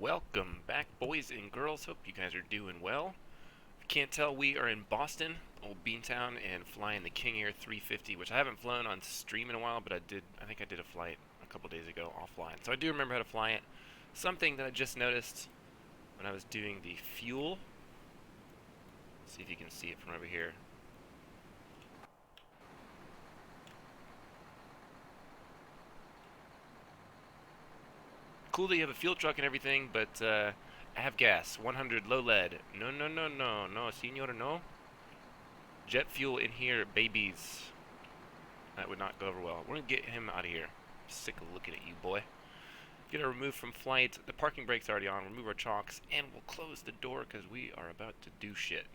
Welcome back, boys and girls. Hope you guys are doing well. If you can't tell, we are in Boston, old Beantown, and flying the King Air 350, which I haven't flown on stream in a while, but I think I did a flight a couple days ago offline. So I do remember how to fly it. Something that I just noticed when I was doing the fuel. Let's see if you can see it from over here. Cool that you have a fuel truck and everything, but I have gas, 100 low lead. No, senor, no. Jet fuel in here, babies. That would not go over well. We're gonna get him out of here. I'm sick of looking at you, boy. Get her removed from flight. The parking brake's already on. Remove our chocks, and we'll close the door because we are about to do shit.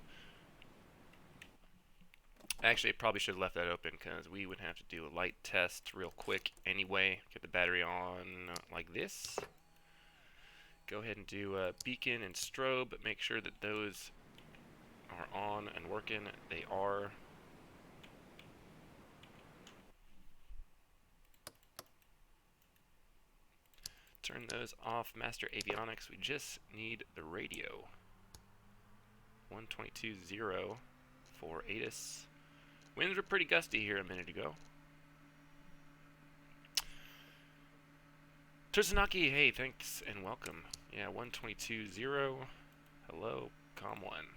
Actually, I probably should have left that open because we would have to do a light test real quick anyway. Get the battery on like this. Go ahead and do beacon and strobe. Make sure that those are on and working. They are. Turn those off. Master avionics. We just need the radio. 122.0 for ATIS. Winds were pretty gusty here a minute ago. Tsusanaki, hey, thanks and welcome. Yeah, 122.0. Hello, COM1.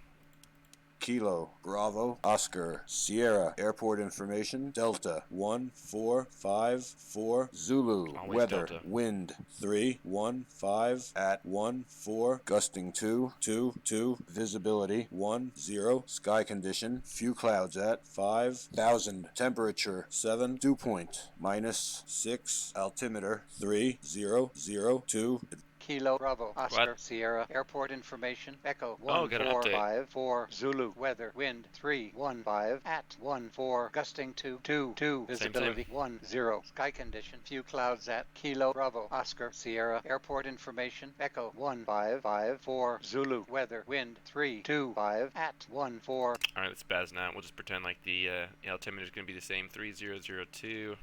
Kilo, Bravo, Oscar, Sierra, Airport Information, Delta, 1454, Zulu, Always Weather, Delta. Wind, 315 at 14, gusting 222, Visibility, 10, Sky Condition, few clouds at 5,000, Temperature, 7, dew point, -6, Altimeter, 3002, Kilo, Bravo, Oscar, What? Sierra, Airport Information, Echo, Oh, got an update. 1454, Zulu, Weather, Wind, 315, at 14, gusting 222, Visibility, 10, Sky Condition, few clouds at Kilo, Bravo, Oscar, Sierra, Airport Information, Echo, 1554, Zulu, Weather, Wind, 325, at 14. Alright, let's spaz now. We'll just pretend like the altimeter is going to be the same. 3002.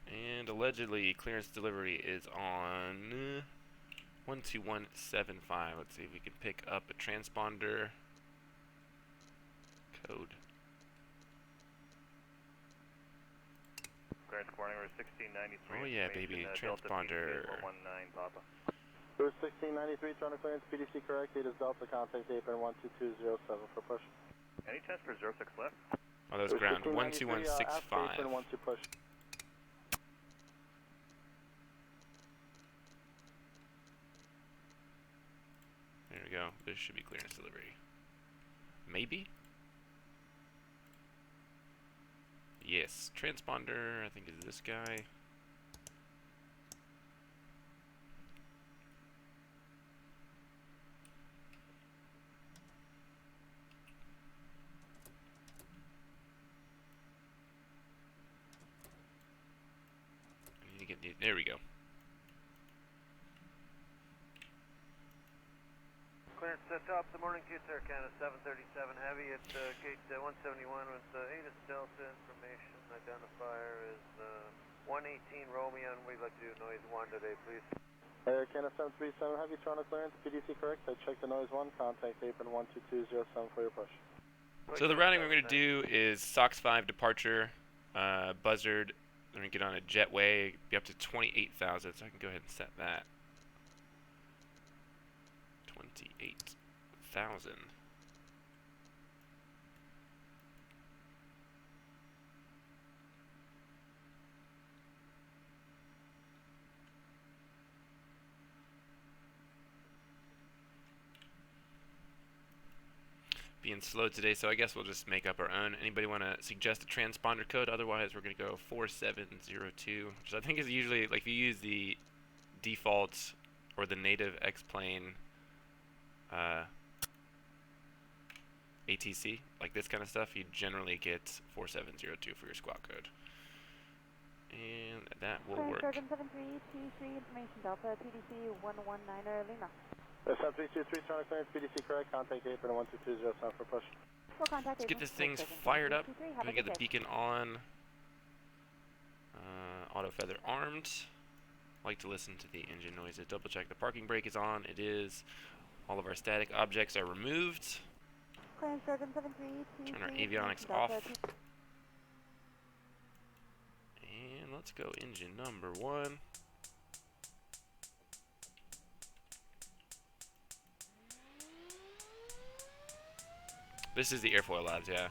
And allegedly, clearance delivery is on 12175. Let's see if we can pick up a transponder code. Clearance warning, we're 1693. Oh yeah, baby, transponder. 119 Papa. We're 1693, trying to clearance PDC correct. It is Delta, contact apron 12207 for push. Any chance for 06 left? Oh, that was ground. 12165. Apron 12 push. There we go. This should be clearance delivery. Maybe? Yes. Transponder, I think, is this guy. I need to get the, there we go. Clearance set top, the morning Q Air Canada 737 Heavy at gate 171 with ATIS Delta information. Identifier is 118 Romeo, and we'd like to do noise 1 today, please. Air Canada 737 Heavy, trying to clearance PDC correct. I checked the noise 1, contact apron 12207 for your push. So the routing we're going to do is SOX 5 departure, buzzard, then we get on a jetway, be up to 28,000, so I can go ahead and set that. 28,000. Being slow today, so I guess we'll just make up our own. Anybody want to suggest a transponder code? Otherwise, we're going to go 4702, which I think is usually, like, if you use the default or the native X-plane ATC, like this kind of stuff, you generally get 4702 for your squawk code. And that will work. 77323 information Delta, PDC 119er Lima. 7323, trying to clearance PDC correct. Contact apron 12207 for push. Full contact Let's get this thing fired up. Let me get the beacon on. Auto feather armed. Like to listen to the engine noises. Double check the parking brake is on. It is. All of our static objects are removed. Clearance Dragon 73. Turn our avionics off. And let's go engine number 1. This is the airfoil labs, yeah.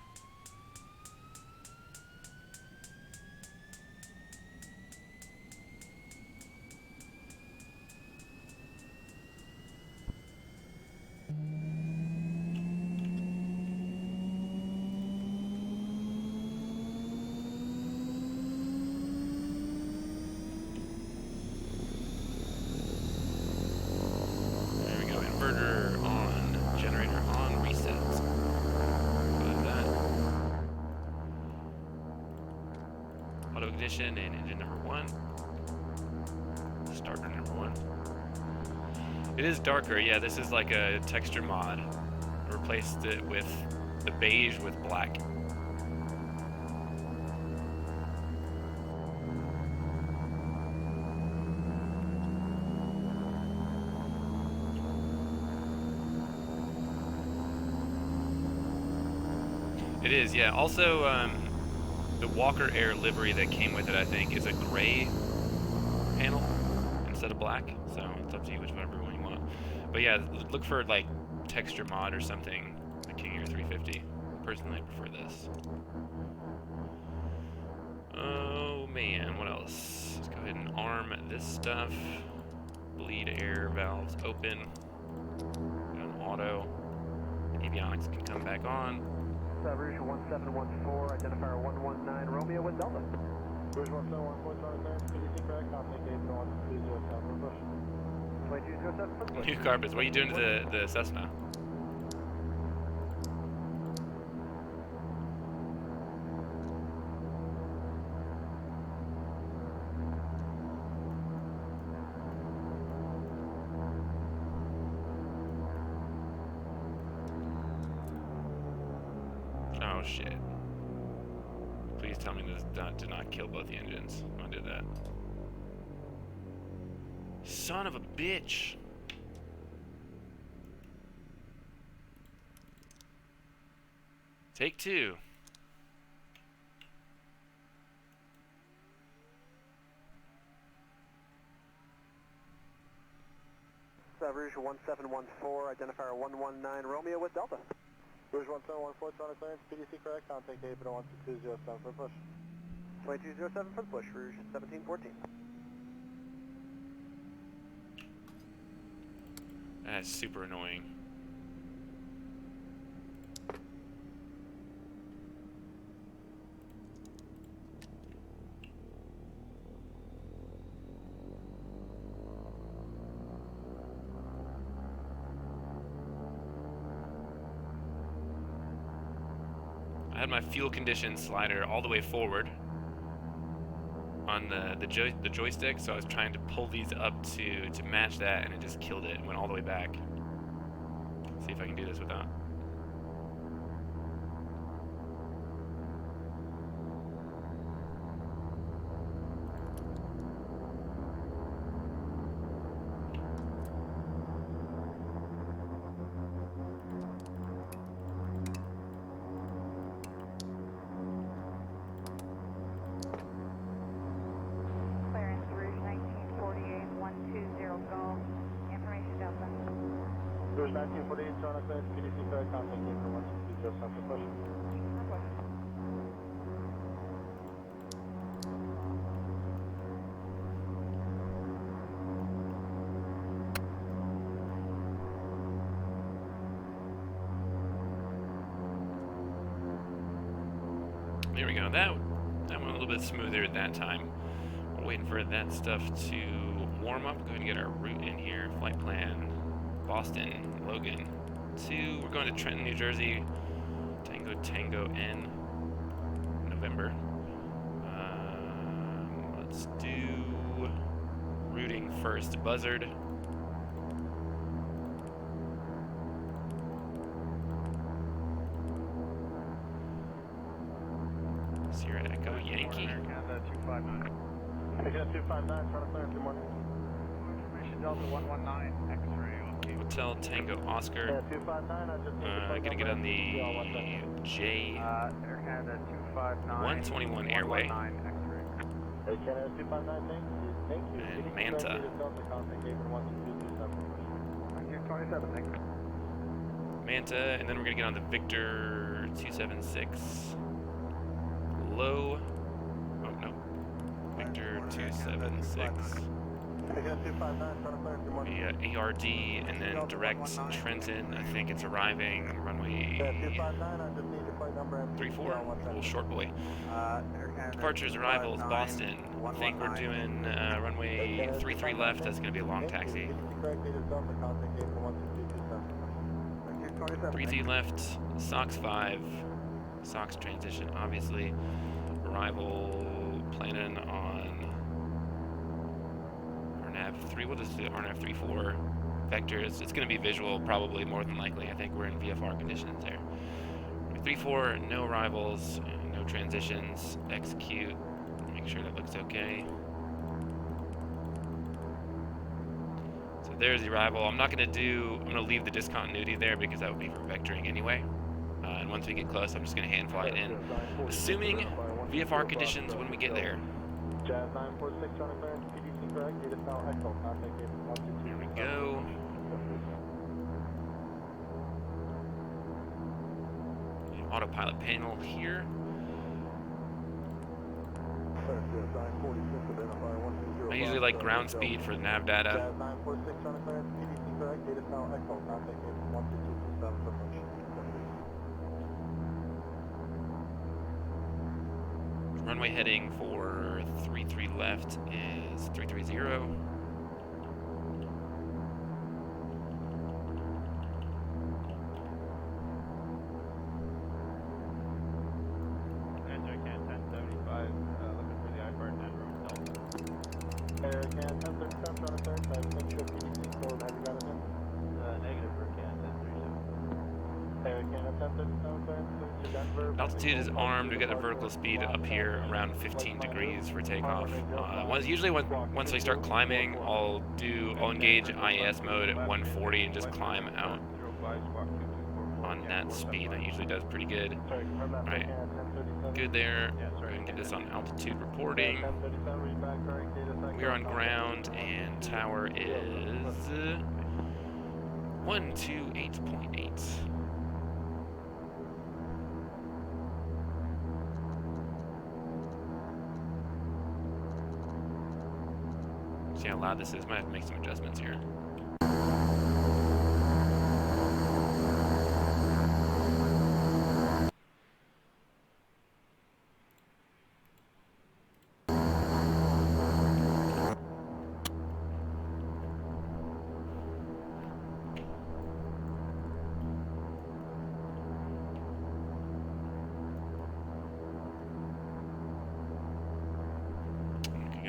There we go, inverter on, generator on, reset. Close that. Auto ignition and engine number 1. Starter number 1. It is darker, yeah, this is like a texture mod. I replaced it with the beige with black. It is, yeah. Also, the Walker Air livery that came with it, I think, is a gray panel instead of black. So it's up to you whichever one you want. But yeah, look for like texture mod or something. The King Air 350. Personally, I prefer this. Oh man, what else? Let's go ahead and arm this stuff. Bleed air valves open. Go on auto. Avionics can come back on. Rouge 1714, identifier 119, Romeo with Delta. Rouge 1714, trying to clearance, PDC correct, contact gate 1207 for push. 2207 for push. New carpets. What are you doing to the Cessna? Oh shit. Please tell me this did not kill both the engines. I did that. Son of a bitch. Take 2. Rouge 1714, identifier 119, Romeo with Delta. Rouge 1714, trying to clearance, PDC correct, contact gate 1207 for push. 2207 for the push, Rouge 1714. That's super annoying. I had my fuel condition slider all the way forward on the joystick, so I was trying to pull these up to match that, and it just killed it. It went all the way back. See if I can do this without. Clearance Rouge 1948, 120 Golf. Information Delta. Rouge 1948, trying to clearance, PDC correct, contact gate 1207 for push. There we go. That went a little bit smoother at that time. We're waiting for that stuff to warm up. Go ahead and get our route in here. Flight plan: Boston, Logan 2. We're going to Trenton, New Jersey. Tango N, November. Let's do routing first. Buzzard. Sierra Echo Yankee. Canada 259. Takeoff 259, front of clearance, good morning. Information Delta 119, X-ray, okay. Hotel Tango Oscar. Yeah, 259, I just need the flight Gonna number get on and PTC on one second. the J Air Canada 259, 121 airway 119, X-ray. Air Canada 259, thank you. Thank you. and PDC Manta. correct, Delta, contact Haven 12227. Thank you, 27, thank you. Manta, and then we're gonna get on the Victor 276 low. Oh no, Victor 276 Takeoff 259, front of clearance, good morning. via ARD, and then direct Trenton. I think it's arriving runway Yeah, 259, I just need your flight number and PTC 34, on one little second. short boy. Air Canada Departures, arrivals, Boston. I think we're doing runway 33 left. That's gonna be a long Thank you. taxi. PDC correct, Delta, contact Haven 12227. Thank you, 27. 3Z left, SOX 5, SOX transition, obviously. Arrival planning on RNAV 3, we'll just do RNAV 34 vectors. It's going to be visual, probably, more than likely. I think we're in VFR conditions there. 3-4, no arrivals, no transitions, execute, make sure that looks okay. So there's the arrival. I'm going to leave the discontinuity there because that would be for vectoring anyway. And once we get close, I'm just going to hand fly it in, assuming VFR conditions when we get there. Jazz 946 on clearance, PDC correct, data now Echo, contact Haven 12227. Here we go. Autopilot panel here. I usually like ground speed for nav data. Jazz 946 on clearance, PDC correct, data now Echo, contact Haven 12227 for push. Runway heading for 33 left is 330. Air Canada 1075, looking for the IFR 10 room Delta. Air Canada 1037 on clearance, I have sent you a PDC code, have you got it in? Negative for Canada 1037. Air Canada 1037 clearance, to Denver. Altitude is armed. We got a vertical speed up here around 15 degrees for takeoff. Usually once I start climbing, I'll engage IAS mode at 140 and just climb out on that speed. That usually does pretty good. Alright, good there. We're gonna get this on altitude reporting. We're on ground and tower is 128.8. See how loud this is. Might have to make some adjustments here.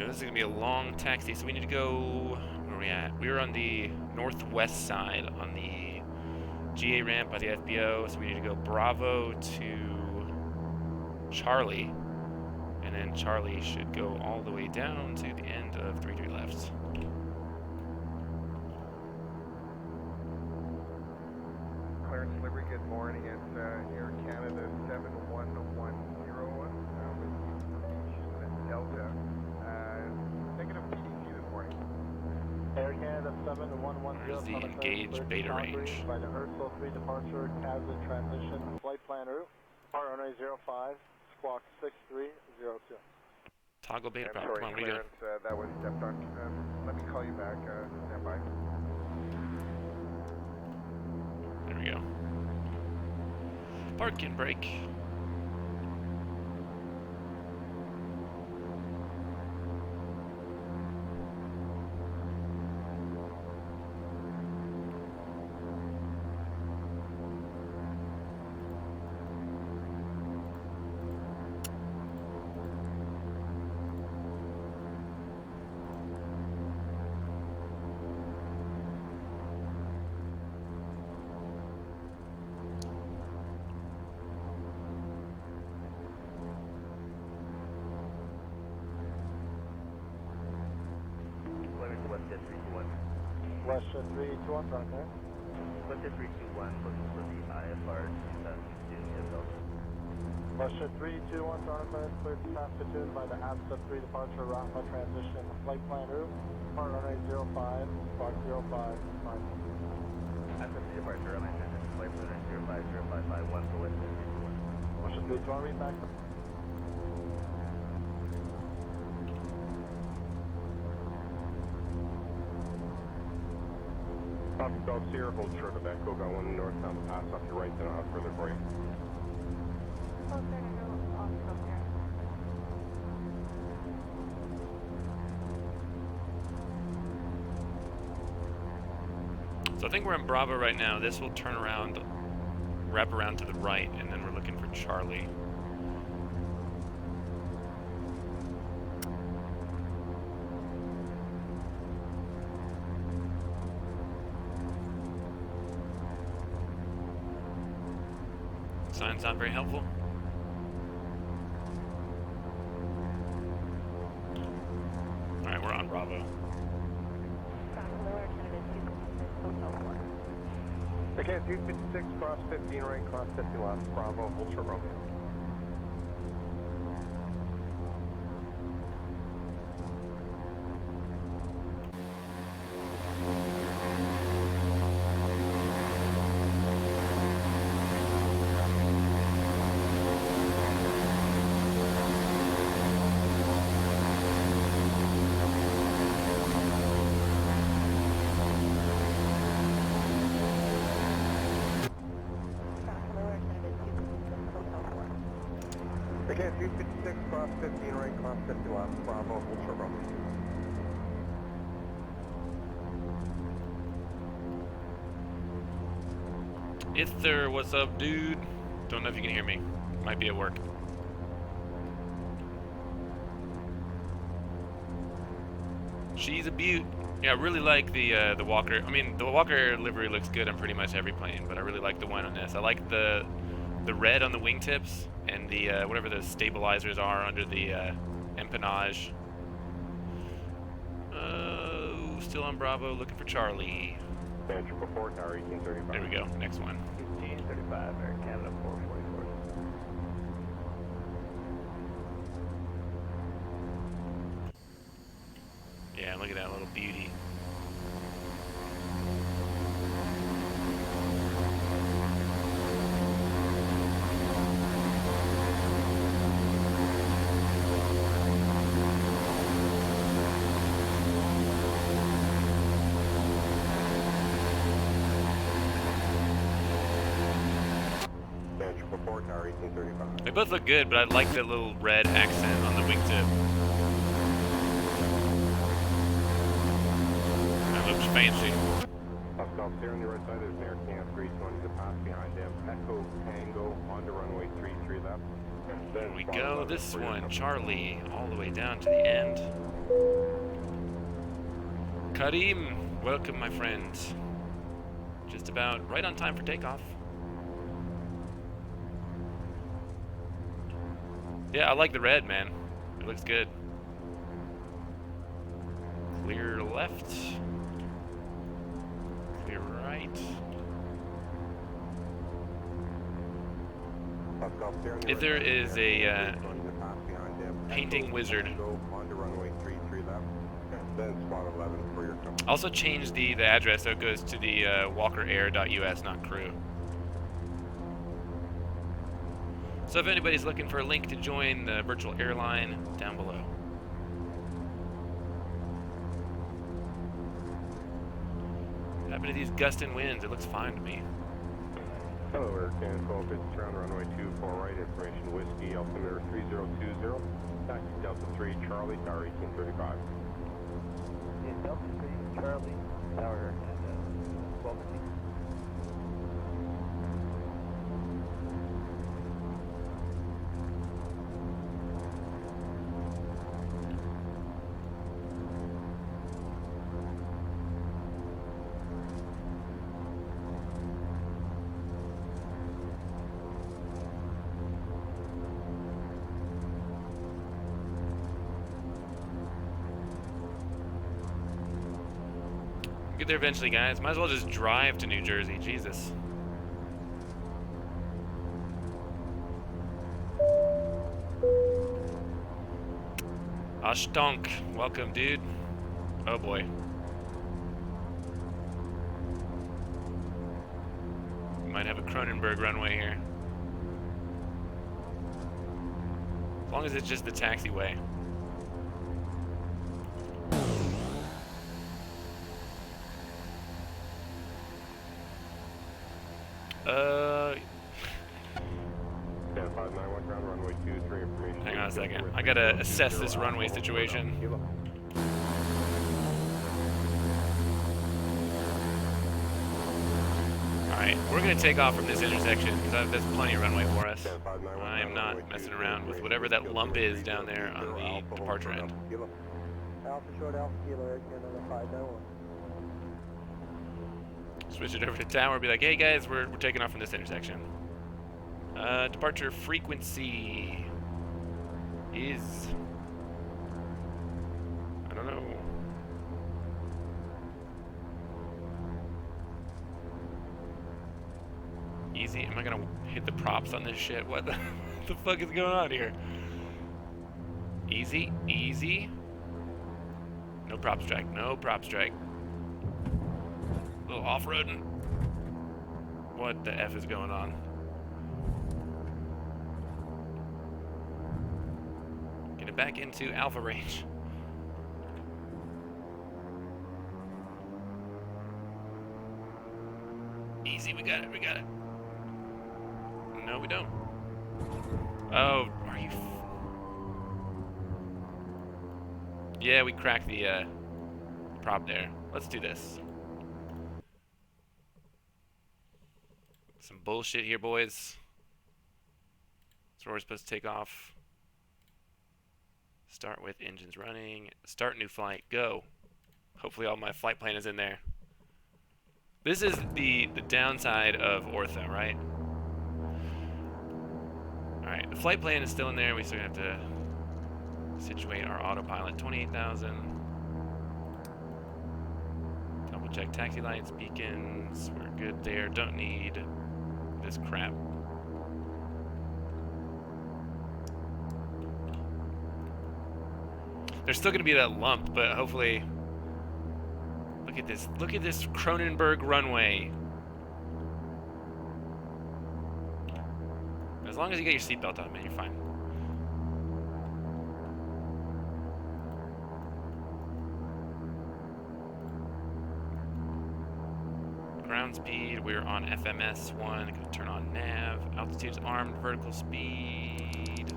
This is going to be a long taxi, so we need to go... Where are we at? We were on the northwest side on the GA ramp by the FBO, so we need to go Bravo to Charlie, and then Charlie should go all the way down to the end of 33 left. Clarence Liberty, good morning. It's Air Canada 7110 with Delta. Negative PDC this morning. Air Canada 7110. Where's the engaged beta range? By the Ursula 3 departure, CASA transition, flight plan route, depart runway 05, squawk 6302. Toggle beta I'm prop. sorry, Come on, what are you doing? Clarence, that was stepped on. Let me call you back. Stand by. There we go. Park and brake. West 321, trying to clear. West 321, looking for the IFR 2016 Delta. West 321, trying to clear, cleared to pass platoon by the ABSA 3 departure, Rafa transition, flight plan route, part runway 05, spark 05, 5. After the departure, runway transition, flight plan 050551 for West 321. West 321, read back. Golf Sierra, hold short of Echo, got one northbound pass off your right, then I'll have further for you. So I think we're in Bravo right now. This will turn around, wrap around to the right, and then we're looking for Charlie. Sign's not very helpful. Alright, we're on Bravo. Again, 256, cross 15 right, cross 50 left, Bravo, hold short Romeo. Again, 256, cross 15 right, cross 50 left, Bravo, hold short Romeo. Ither, what's up, dude? Don't know if you can hear me. Might be at work. She's a beaut. Yeah, I really like the Walker. I mean, the Walker livery looks good on pretty much every plane, but I really like the one on this. I like the red on the wingtips and the whatever the stabilizers are under the empennage. Still on Bravo, looking for Charlie. Banter before tower 1835. There we go. Next one. 1835, Air Canada 444. Yeah, look at that little beauty. Banter before tower 1835. They both look good, but I like the little red accent on the wingtip. That looks fancy. Golf Sierra on the right side is an Air Canada 320 to pass behind him. Echo Tango onto runway 33 left. There we go. This one, Charlie, all the way down to the end. Karim, welcome, my friends. Just about right on time for takeoff. Yeah, I like the red, man. It looks good. Clear left. Clear right. If there is a painting wizard. Also change the address so it goes to the walkerair.us, not crew. So if anybody's looking for a link to join the virtual airline, down below. What happened to these gusting winds? It looks fine to me. Hello, Air Canada 12, it's around runway 24 right, information whiskey, altimeter 3020, taxi Delta 3, Charlie, tower 1835. Yeah, Delta 3, Charlie, tower and 1250. Get there eventually, guys. Might as well just drive to New Jersey. Jesus. Ashtonk. Welcome, dude. Oh, boy. We might have a Cronenberg runway here. As long as it's just the taxiway. Stand 591 ground, runway 23 information. Hang on a second. I gotta assess this runway situation. Alright, we're gonna take off from this intersection because there's plenty of runway for us. I am not messing around with whatever that lump is down there on the departure end. Alpha short, Alpha Kilo, Air Canada 591. Switch it over to tower, be like, hey guys, we're taking off from this intersection. Departure frequency is... I don't know. Easy? Am I gonna hit the props on this shit? What the fuck is going on here? Easy? Easy? No prop strike. No prop strike. A little off-roading. What the F is going on? Get it back into alpha range. Easy, we got it, we got it. No, we don't. Oh, are you... Yeah, we cracked the prop there. Let's do this. Some bullshit here, boys. That's where we're supposed to take off. Start with engines running. Start new flight. Go. Hopefully all my flight plan is in there. This is the downside of ortho, right? Alright, the flight plan is still in there. We still have to situate our autopilot. 28,000. Double check taxi lights, beacons. We're good there. Don't need this crap. There's still gonna be that lump, but hopefully... Look at this. Look at this Cronenberg runway. As long as you get your seatbelt on, man, you're fine. Ground speed, we're on FMS 1. Gonna turn on nav. Altitude's armed, vertical speed.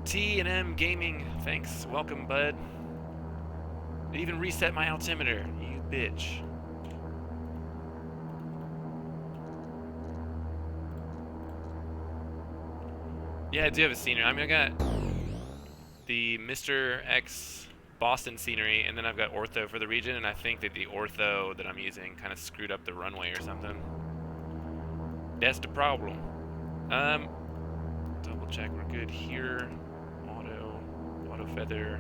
T&M Gaming, thanks. Welcome, bud. They even reset my altimeter. You bitch. Yeah, I do have a scenery. I mean, I got the Mr. X Boston scenery, and then I've got ortho for the region, and I think that the ortho that I'm using kind of screwed up the runway or something. That's the problem. Double check we're good here. Auto feather.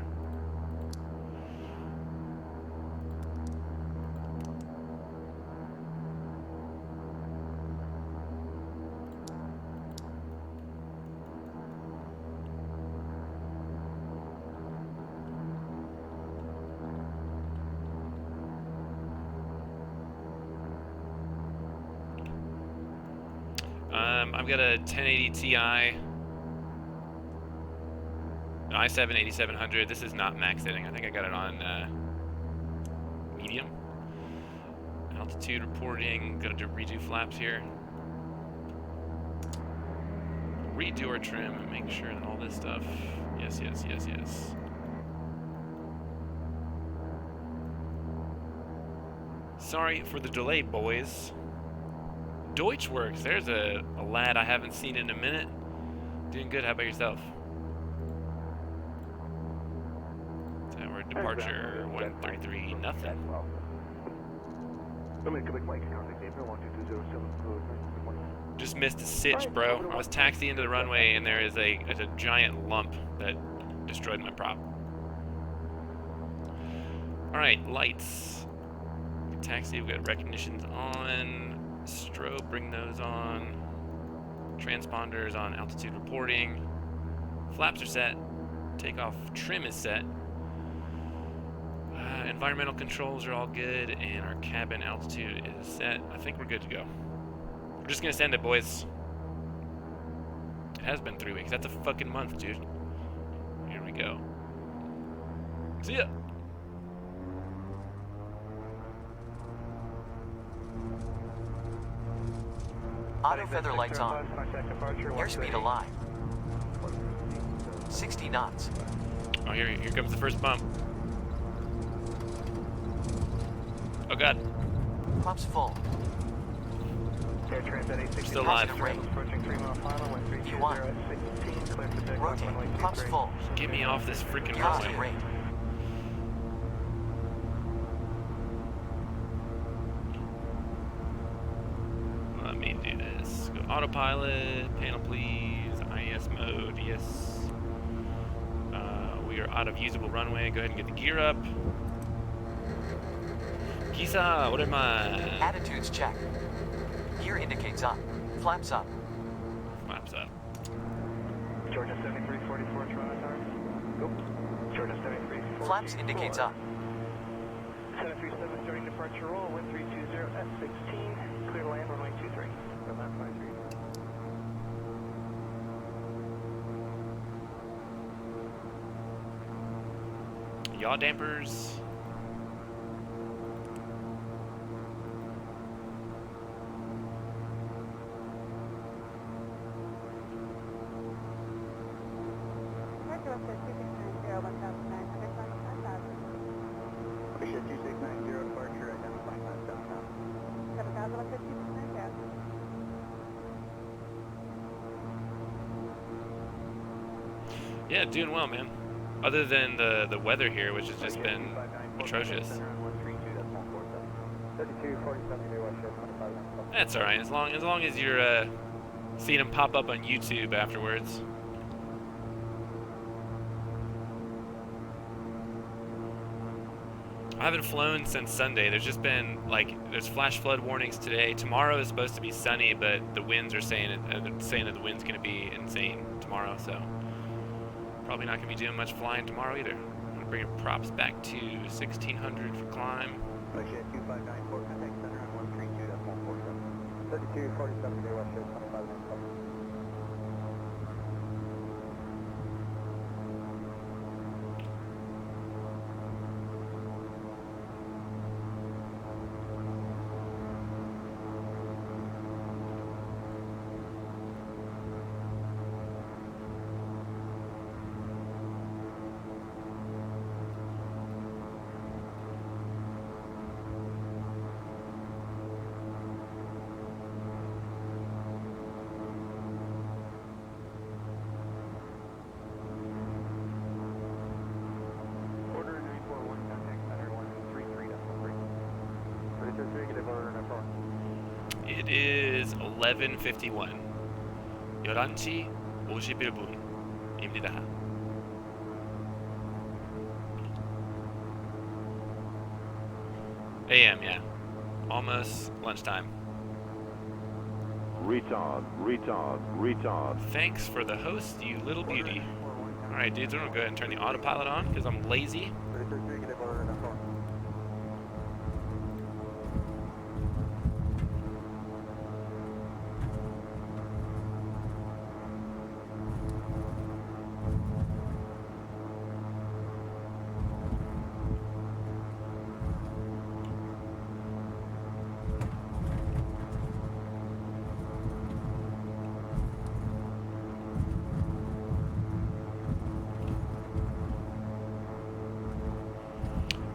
I've got a 1080 Ti. i7 8700. This is not max setting. I think I got it on medium. Altitude reporting. Gonna redo flaps here. Redo our trim and make sure that all this stuff. Yes, yes, yes, yes. Sorry for the delay, boys. Deutschworks. There's a lad I haven't seen in a minute. Doing good. How about yourself? Departure 133, nothing. Mike, contact April 1220 7. Just missed a sitch, bro. I was taxiing into the runway, and there is a giant lump that destroyed my prop. Alright, lights. Taxi, we've got recognitions on. Strobe, bring those on. Transponders on altitude reporting. Flaps are set. Takeoff trim is set. Environmental controls are all good, and our cabin altitude is set. I think we're good to go. We're just gonna send it, boys. It has been 3 weeks. That's a fucking month, dude. Here we go. See ya. Auto feather lights on. Airspeed alive. 60 knots. Oh, here comes the first bump. Oh god. Props full. Still alive. V1. Rotate. Props full. Get me off this freaking Constant runway. rate. Let me do this. Go autopilot, panel please, IS mode, yes. We are out of usable runway. Go ahead and get the gear up. Kisa, what am I? Attitudes check. Gear indicates up. Flaps up. Flaps up. Georgia 7344, Toronto Tower. Go. Georgia 7344. Flaps indicates up. 737 starting departure roll, 1320 F16. Clear to land, runway 23. Go back 53. Yaw dampers. Appreciate 2690 departure, identifying last downtown. 7,159, yeah. Yeah, doing well, man. Other than the weather here, which has just been atrocious. 3247 That's alright, as long as you're seeing them pop up on YouTube afterwards. I haven't flown since Sunday. There's just been there's flash flood warnings today. Tomorrow is supposed to be sunny, but the winds are saying that the wind's going to be insane tomorrow. So probably not going to be doing much flying tomorrow either. I'm going to bring props back to 1600 for climb. Appreciate 2594, contact center on 132.147. 3247 West Shore 25 minutes. It is 11:51. 11시 51분입니다. AM, yeah. Almost lunchtime. Retard, retard, retard. Thanks for the host, you little beauty. Alright, dudes, we're gonna go ahead and turn the autopilot on because I'm lazy.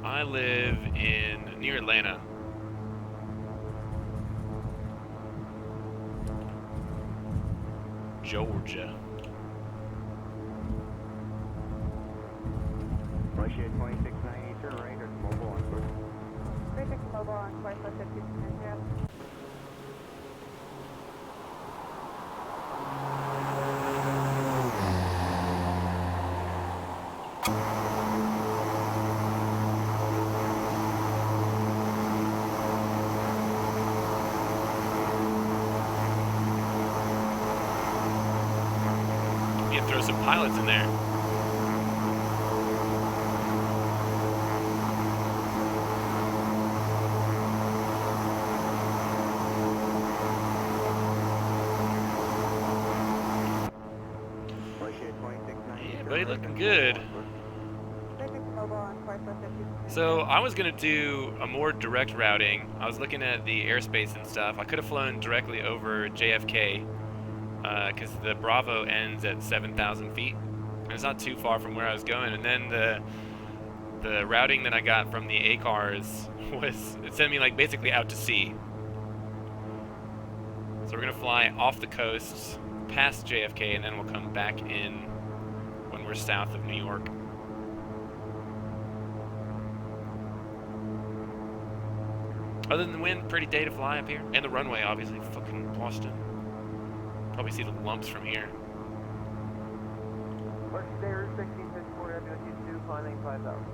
I live near Atlanta. Georgia. Appreciate 2690, turn right, there's mobile on course. 36 mobile on course, 5290. need to throw some pilots in there. Yeah, buddy, looking good. So I was gonna do a more direct routing. I was looking at the airspace and stuff. I could have flown directly over JFK because the Bravo ends at 7,000 feet. And it's not too far from where I was going. And then the routing that I got from the ACARs was, it sent me like basically out to sea. So we're gonna fly off the coast, past JFK, and then we'll come back in when we're south of New York. Other than the wind, pretty day to fly up here. And the runway, obviously, fucking Boston. Probably see the lumps from here. Mark Stairs, 1654, Heavy 2, climbing 5,000.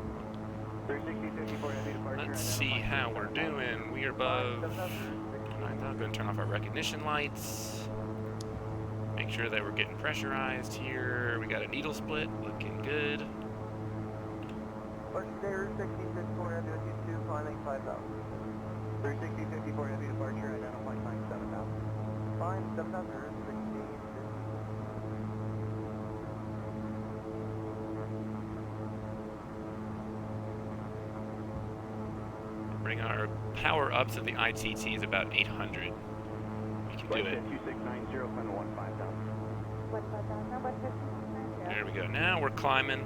1654, Heavy departure. Let's see how we're doing. We are above 9,000. Going to turn off our recognition lights. Make sure that we're getting pressurized here. We got a needle split, looking good. Mark Stairs, 1654, Heavy 2, climbing 5,000. 1654, Heavy departure, identify climb 7,000. Climb 7,000, 16. Bring our power ups of the ITT is about 800. We can do it. 2690, climb to 15,000. There we go. Now we're climbing.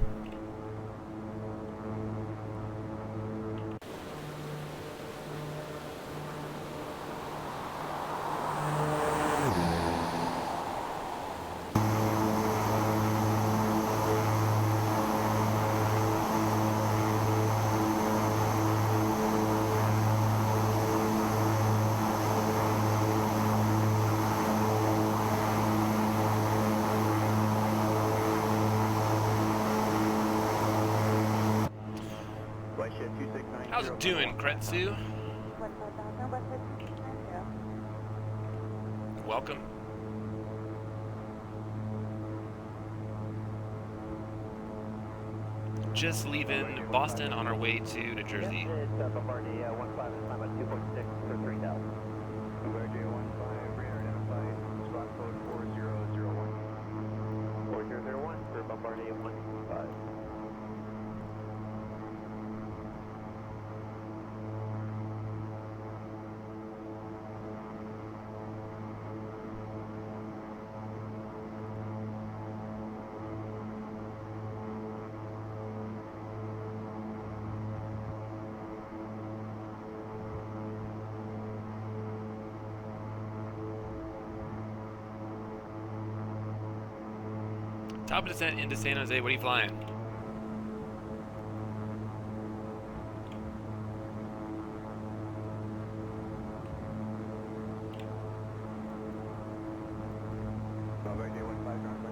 How's it doing, Kretsu? Welcome. Just leaving Boston on our way to New Jersey. Bombardier 15 is time at 2.6 for 3,000. Bombardier 15, re-identified, squawk code 4001. 4001 for Bombardier 15. Top of descent into San Jose. What are you flying? Bombardier 15, ground.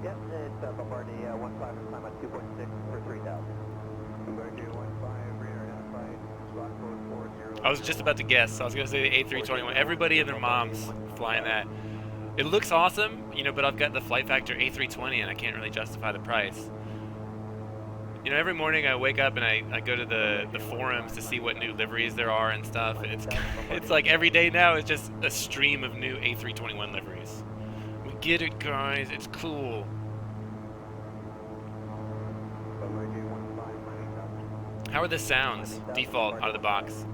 Yep, it's Bombardier 15 is time at 2.6 for 3,000. Bombardier 15, re-identified, squawk code 40. I was just about to guess. I was going to say the A321. Everybody and their moms flying that. It looks awesome, you know, but I've got the Flight Factor A320 and I can't really justify the price. You know, every morning I wake up and I go to the forums to see what new liveries there are and stuff. And it's like every day now it's just a stream of new A321 liveries. We get it, guys. It's cool. How are the sounds? Default out of the box.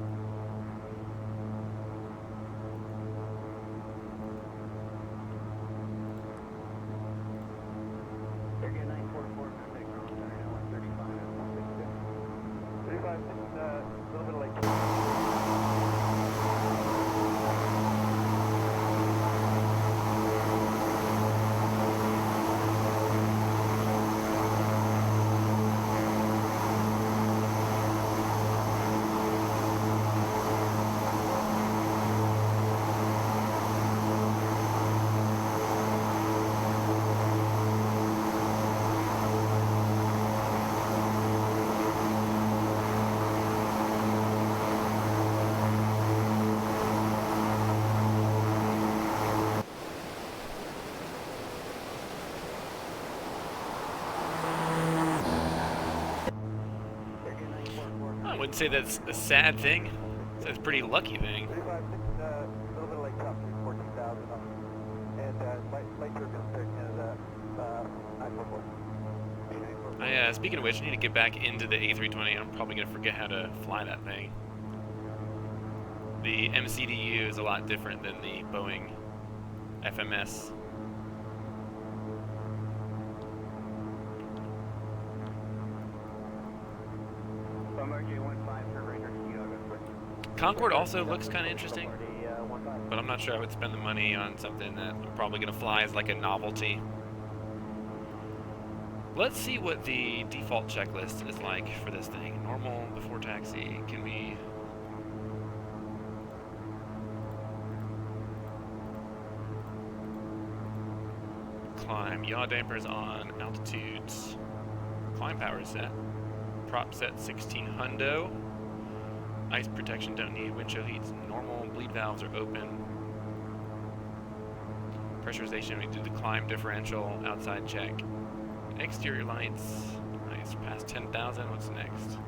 wouldn't say that's a sad thing. It's a pretty lucky thing. 35, a little bit of lake top, 14,000. And light turbulence there, Canada, 944. Speaking of which, I need to get back into the A320. I'm probably going to forget how to fly that thing. The MCDU is a lot different than the Boeing FMS. Concorde also looks kind of interesting, but I'm not sure I would spend the money on something that I'm probably going to fly as like a novelty. Let's see what the default checklist is like for this thing. Normal, before taxi, can we... Climb, yaw dampers on, altitudes, climb power set, prop set 16 hundo, ice protection don't need, windshield heat's normal, bleed valves are open, pressurization, we do the climb differential, outside check, exterior lights, nice, past 10,000, what's next?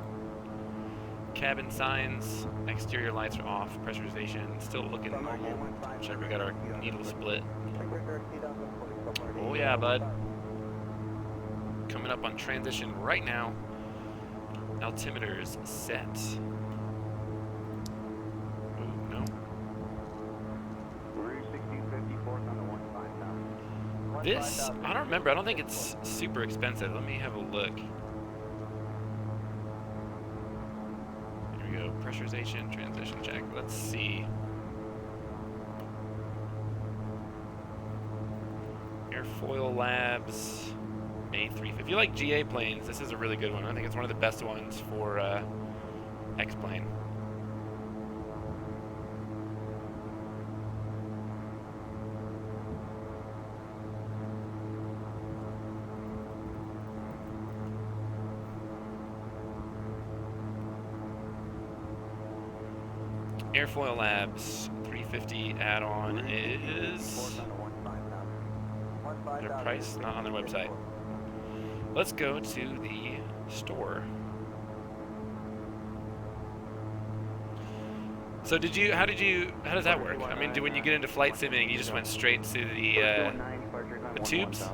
Cabin signs, exterior lights are off, pressurization still looking normal, check we got our needle split. Oh yeah, bud. Coming up on transition right now. Altimeters set. Oh, no. This, I don't remember. I don't think it's super expensive. Let me have a look. Here we go. Pressurization, transition check. Let's see. Airfoil Labs, A350. If you like GA planes, this is a really good one. I think it's one of the best ones for X-plane. Airfoil Labs 350 add-on is... Their price not on their website. Let's go to the store. So how does that work? I mean, when you get into flight simming, you just went straight to the tubes?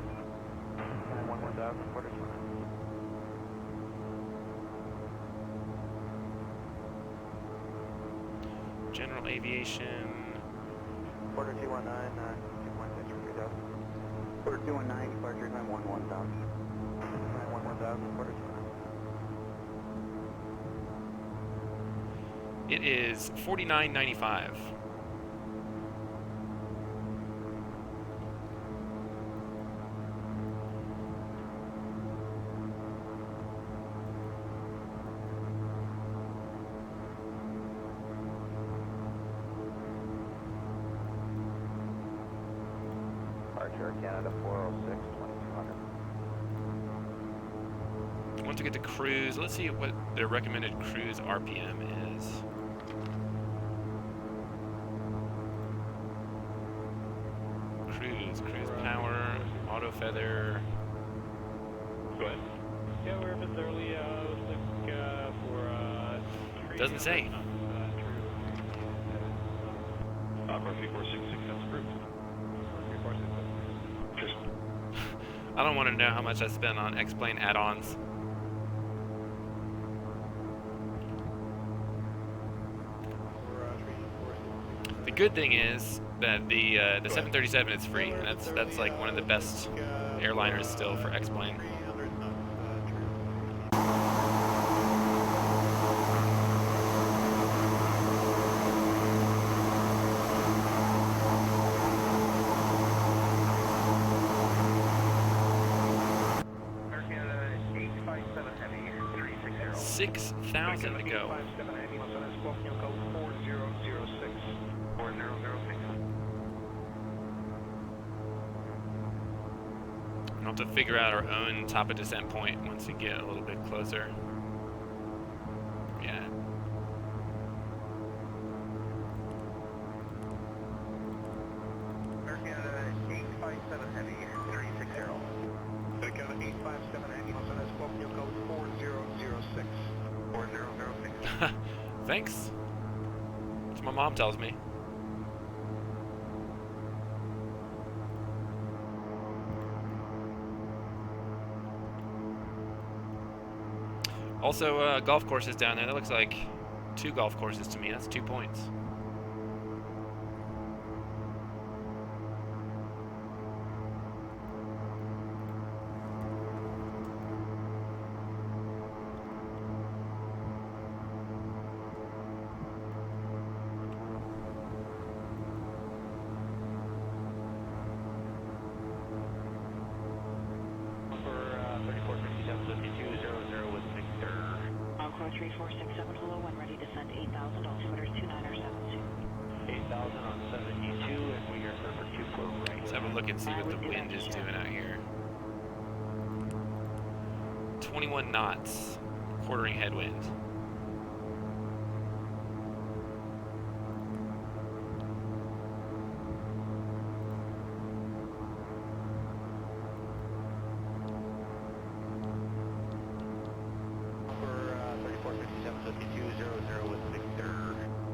General aviation. Quarter 219, 216 for 3,000. Quarter 219, departure 911,000. 911,000, quarter 219. It is $49.95. Departure Canada 406, 2200. Once we get to cruise, let's see what their recommended cruise RPM is. Cruise power, auto feather. Go ahead. Yeah, we're a bit early. Doesn't say. Opera 3466, that's approved. I don't want to know how much I spent on X-plane add-ons. The good thing is that the 737 is free. That's like one of the best airliners still for X-plane. Air Canada 857 Heavy 360. 6,000 to go. 857 Heavy, Los Angeles, booking code 4006. 4006. We'll have to figure out our own top of descent point once we get a little bit closer. Yeah. Air Canada 857 Heavy 360. Air Canada 857 Heavy, Los Angeles, booking code 4006. 4006. Thanks. That's what my mom tells me. Also, golf courses down there. That looks like 2 golf courses to me. That's 2 points. Encore 3467 below, when ready to send 8,000, altimeter 2972. 8,000 on 72, and we are clear for 24 right. Let's have a look and see what the wind is doing out here. 21 knots, quartering headwind.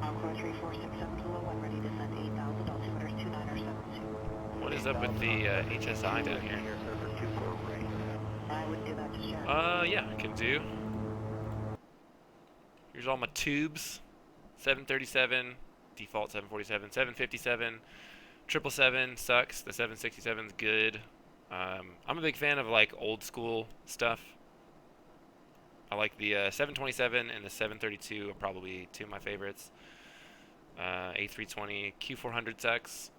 Encore 3467 below, when ready to send 8,000, altimeter 2972. What is up with the HSI down here? I wouldn't do that just yet. Yeah, can do. Here's all my tubes. 737, default 747, 757, 777 sucks. The 767's good. I'm a big fan of like old school stuff. I like the 727 and the 732 are probably 2 of my favorites. A320, Q400 sucks.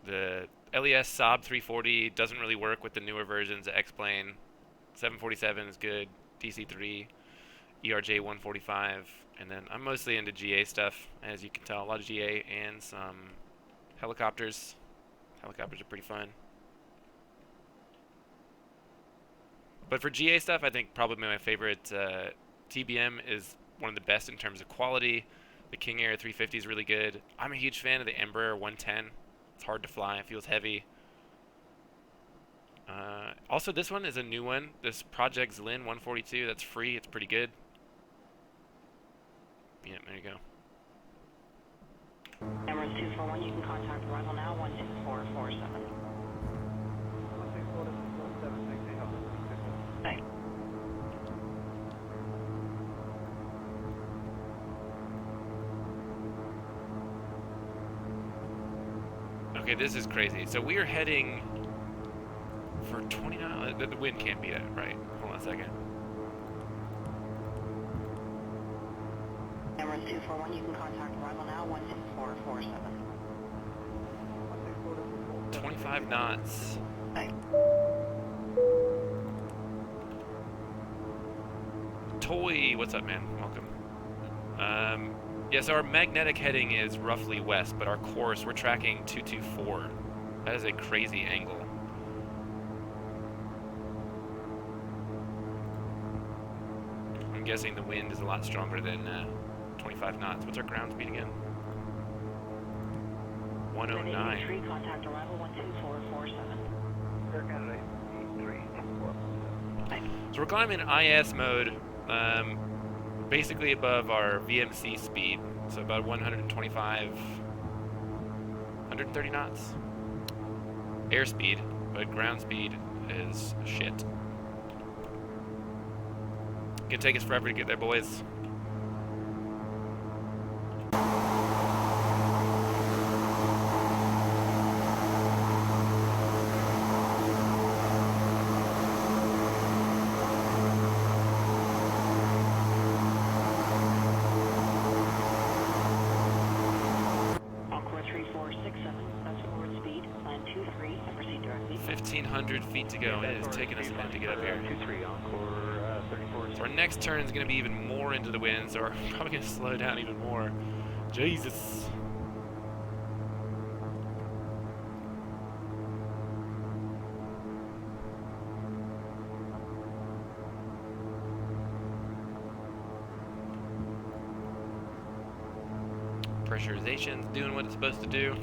The LES Saab 340 doesn't really work with the newer versions of X-Plane. 747 is good. DC-3, ERJ 145, and then I'm mostly into GA stuff, as you can tell. A lot of GA and some helicopters. Helicopters are pretty fun. But for GA stuff, I think probably my favorite TBM is one of the best in terms of quality. The King Air 350 is really good. I'm a huge fan of the Embraer 110. It's hard to fly. It feels heavy. Also, this one is a new one. This Project Zlin 142. That's free. It's pretty good. Yeah, there you go. Emirates 241, you can contact arrival now, 12447. Thanks. Okay, this is crazy. So we are heading for 29. The wind can't be that, right? Hold on a second. Emirates 241, you can contact arrival now, 12447. 25 knots. Thanks. Toy, what's up, man? Welcome. Yeah, so our magnetic heading is roughly west, but our course, we're tracking 224. That is a crazy angle. I'm guessing the wind is a lot stronger than 25 knots. What's our ground speed again? 109. Contact arrival 12447. So we're climbing IS mode, basically above our VMC speed, so about 125, 130 knots. Airspeed, but ground speed is shit. Gonna take us forever to get there, boys. Encore 3467, that's forward speed, land 23, and proceed directly. 1,500 feet to go, and it is taking us a minute to get up here. 23, Encore 34. So our next turn is going to be even more into the wind, so we're probably going to slow down even more. Jesus. Pressurization's doing what it's supposed to do.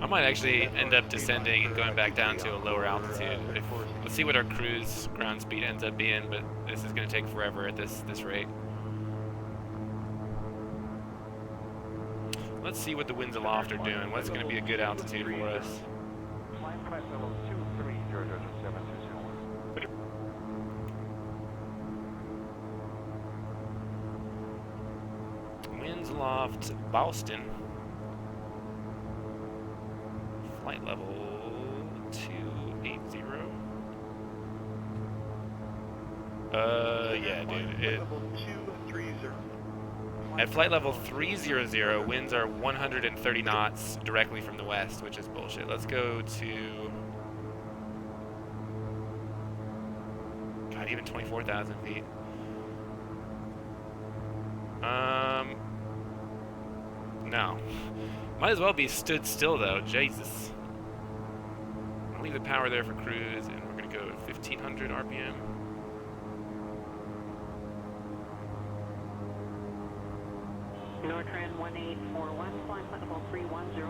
I might actually end up descending and going back down to a lower altitude. Let's see what our cruise ground speed ends up being, but this is going to take forever at this rate. Let's see what the winds aloft are doing. What's going to be a good altitude for us? Climb flight level 23, Georgia 7201. Winds aloft, Boston. Flight level 280. Yeah, dude. At flight level 300, winds are 130 knots directly from the west, which is bullshit. Let's go to... God, even 24,000 feet. No. Might as well be stood still, though. Jesus. I'll leave the power there for cruise, and we're going to go at 1,500 RPM. Nortran 1841, flying flight level 310.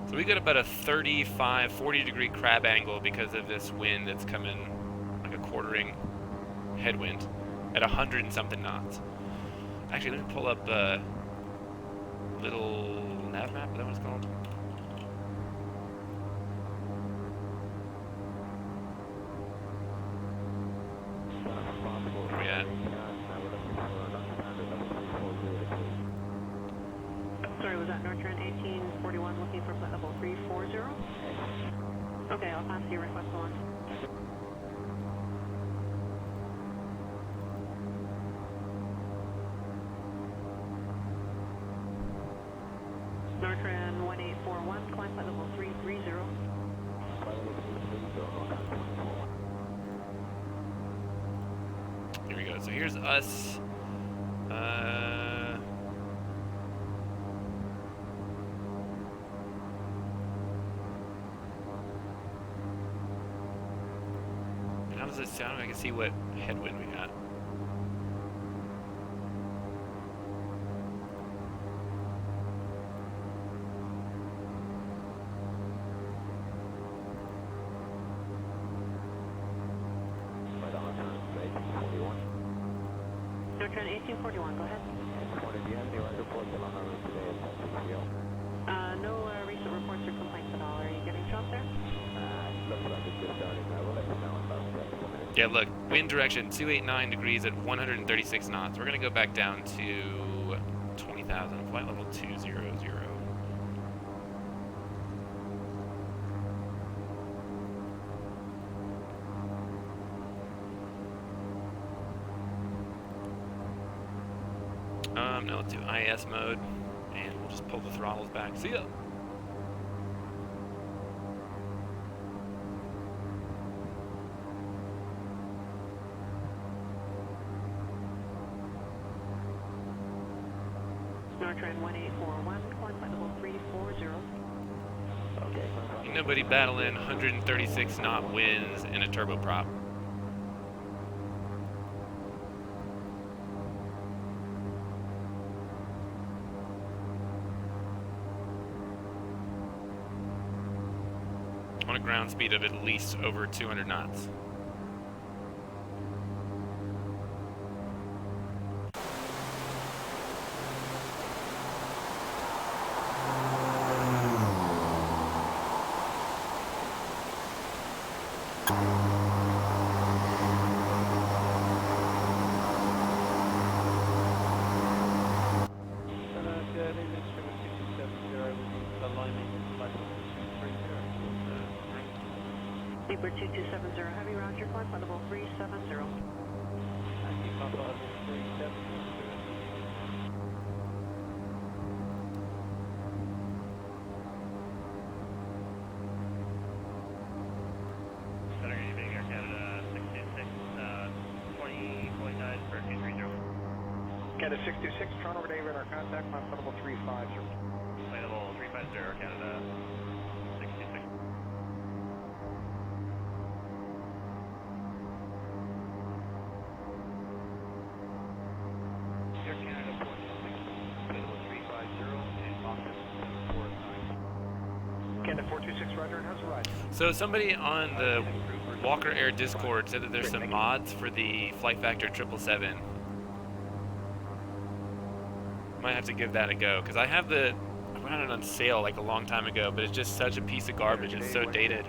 So we got about a 35, 40 degree crab angle because of this wind that's coming like a quartering headwind at 100 and something knots. Actually, let me pull up the little nav map, is that what it's called? Where are we at? Sorry, was that Nortran 1841 looking for flight level 340? Okay, I'll pass your request along. Nortran 1841, climb flight level 330. Here we go. So here's us. How does it sound? I can see what headwind we got. Nortran 1841, go ahead. No recent reports or complaints at all. Are you getting shot there? Yeah, look, wind direction 289 degrees at 136 knots. We're going to go back down to 20,000, flight level 200. No, let's do IS mode, and we'll just pull the throttles back. See ya! Nortran 1841, climb flight level 340. Ain't nobody battling 136 knot winds and a turboprop. On a ground speed of at least over 200 knots. Sleeper 2270, heavy roger, climb flight level 370. Air Canada 626, 20.9 for 230. Canada 626, Toronto Renee, radar contact, climb flight level 350. Flight level 350, Air Canada 626. 426, roger, and how's the ride? So somebody on the Walker Air Discord said that there's some mods for the Flight Factor 777. Might have to give that a go, because I have I went it on sale like a long time ago, but it's just such a piece of garbage. It's so dated.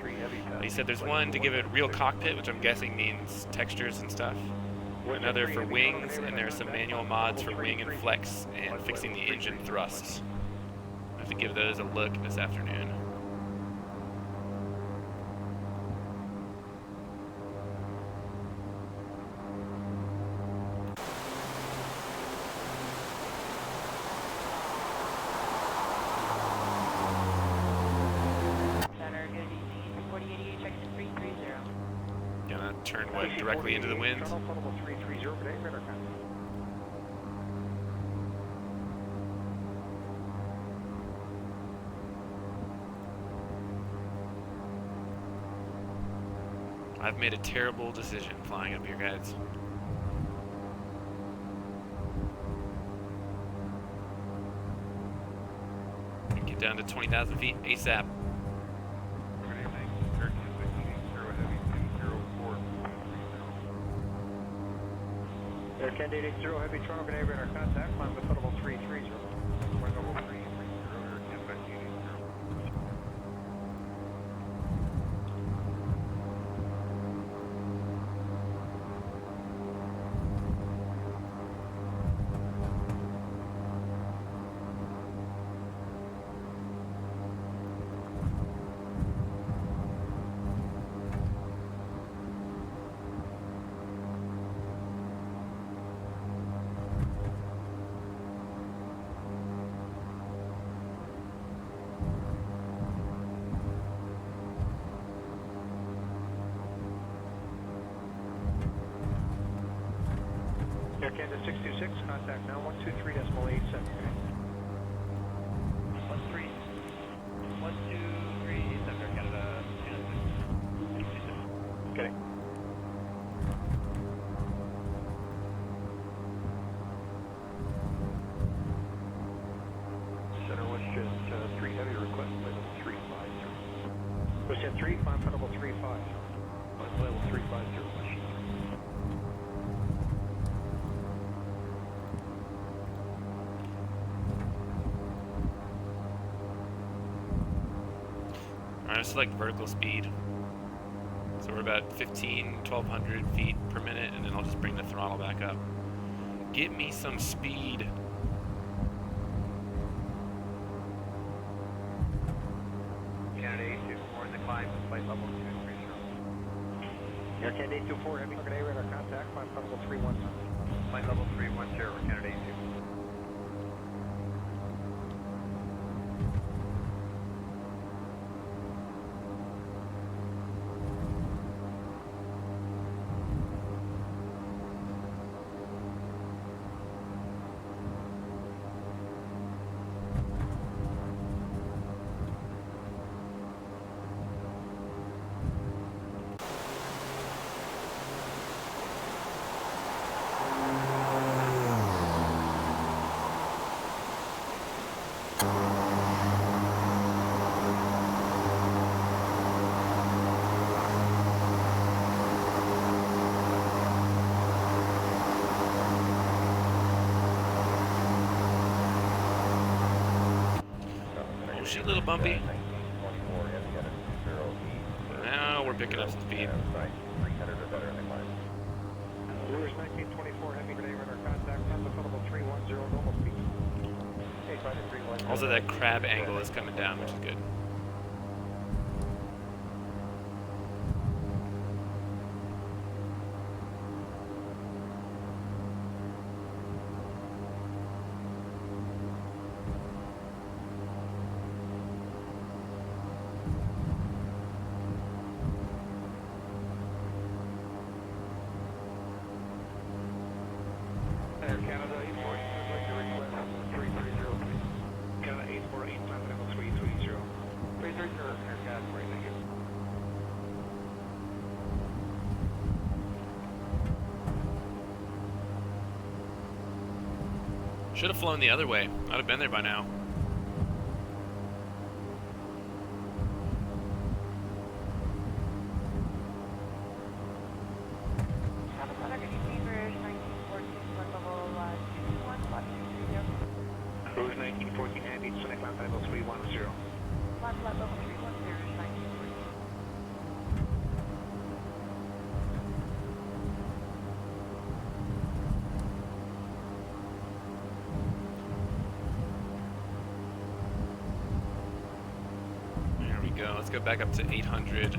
He said there's one to give it real cockpit, which I'm guessing means textures and stuff. Another for wings, and there's some manual mods for wing and flex and fixing the engine thrusts. I have to give those a look this afternoon. Gonna turn what, directly into the wind? I've made a terrible decision flying up here, guys. Get down to 20,000 feet ASAP. Air Canada 880 Heavy Toronto, good radar contact, climb with level 330. Level 330, Air Canada 880. Air Canada 626, contact now 123.87. 123.87, Air Canada 626. Okay. Center Westjet 3 Heavy, request level 350. Westjet 3, climb for level 35. Level 350, machine. Alright, select vertical speed. So we're about 1,200 feet per minute, and then I'll just bring the throttle back up. Get me some speed. Canada 824 in the climb, flight level 230. Air Canada 824, heavy target A radar contact, climb level 310. Flight level 310, Canada 824. Oh shit, little bumpy. Now we're picking up some speed. Brewers 1924, heavy today, radar contact, climb with level 310, normal speed. Also, that crab angle is coming down, which is good. Air Canada 84, I'd like to request 3303. Canada 848, climb level 330. 330, Air Canada, great, thank you. Should have flown the other way. I'd have been there by now. 1914 Heavy, Sonic Land level 310. Land flight level 310, 1914. There we go. Let's go back up to 800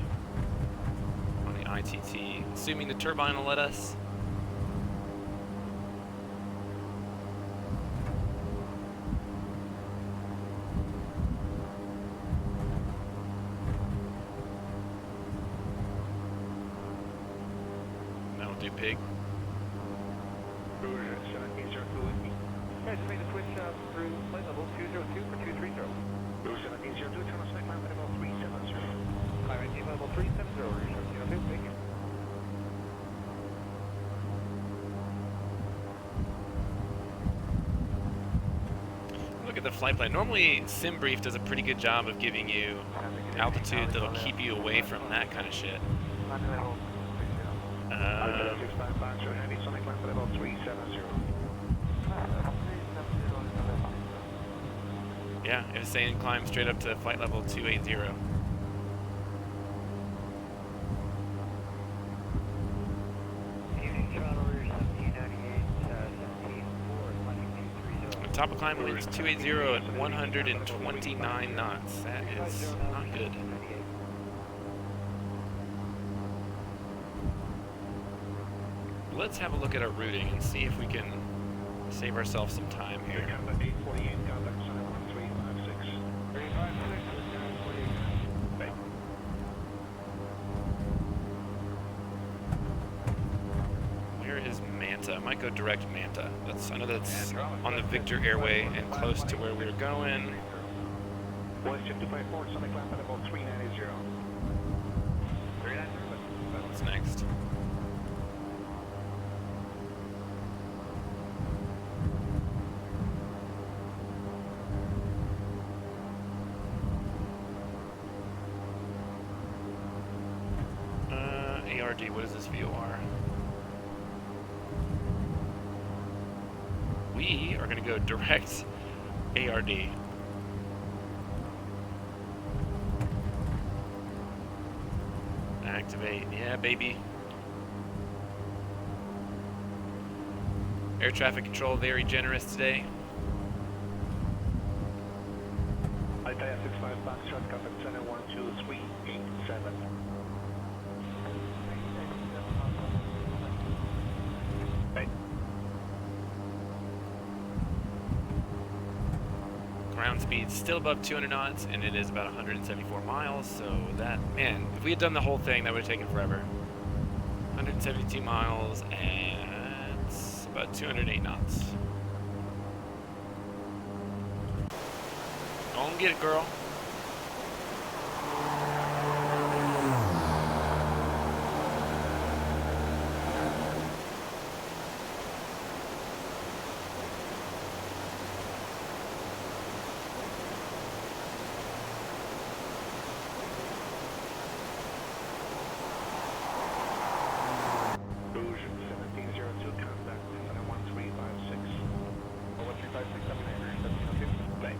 on the ITT, assuming the turbine will let us. That'll do, pig. Rouge 1702 Whiskey. Guys, made a switch through flight level 202 for 230. Rouge 1702, turn on Sonic Land level 370. Climb team level 370, Rouge 1702, thank you. Look at the flight plan. Normally, SimBrief does a pretty good job of giving you altitude that'll keep you away from that kind of shit. Alpha 65 Boxer Heavy, Sonic Land level 370. Yeah, it was saying climb straight up to flight level 280. Evening, Toronto, Rouge 1798, 174, landing 230. Top of climb winds 280 at 129 knots. That is not good. Let's have a look at our routing and see if we can save ourselves some time Air here. Canada 848, contact Sonic 1356. 356, Bye. Where is Manta? I might go direct Manta. I know that's on the Victor Airway and close to where we're going. Western 254, Sonic Land level 390. 390. What's next? ARD, what is this VOR? We are going to go direct ARD. Activate. Yeah, baby. Air traffic control very generous today. Alpha 65 Foxtrot, contact Center 12387. Bye. Ground speed still above 200 knots, and it is about 174 miles. So that, man, if we had done the whole thing, that would have taken forever. 172 miles, and it's about 208 knots. Go and get it, girl. Rouge 1702, contact Center 1356. 1356, 1702. Bye.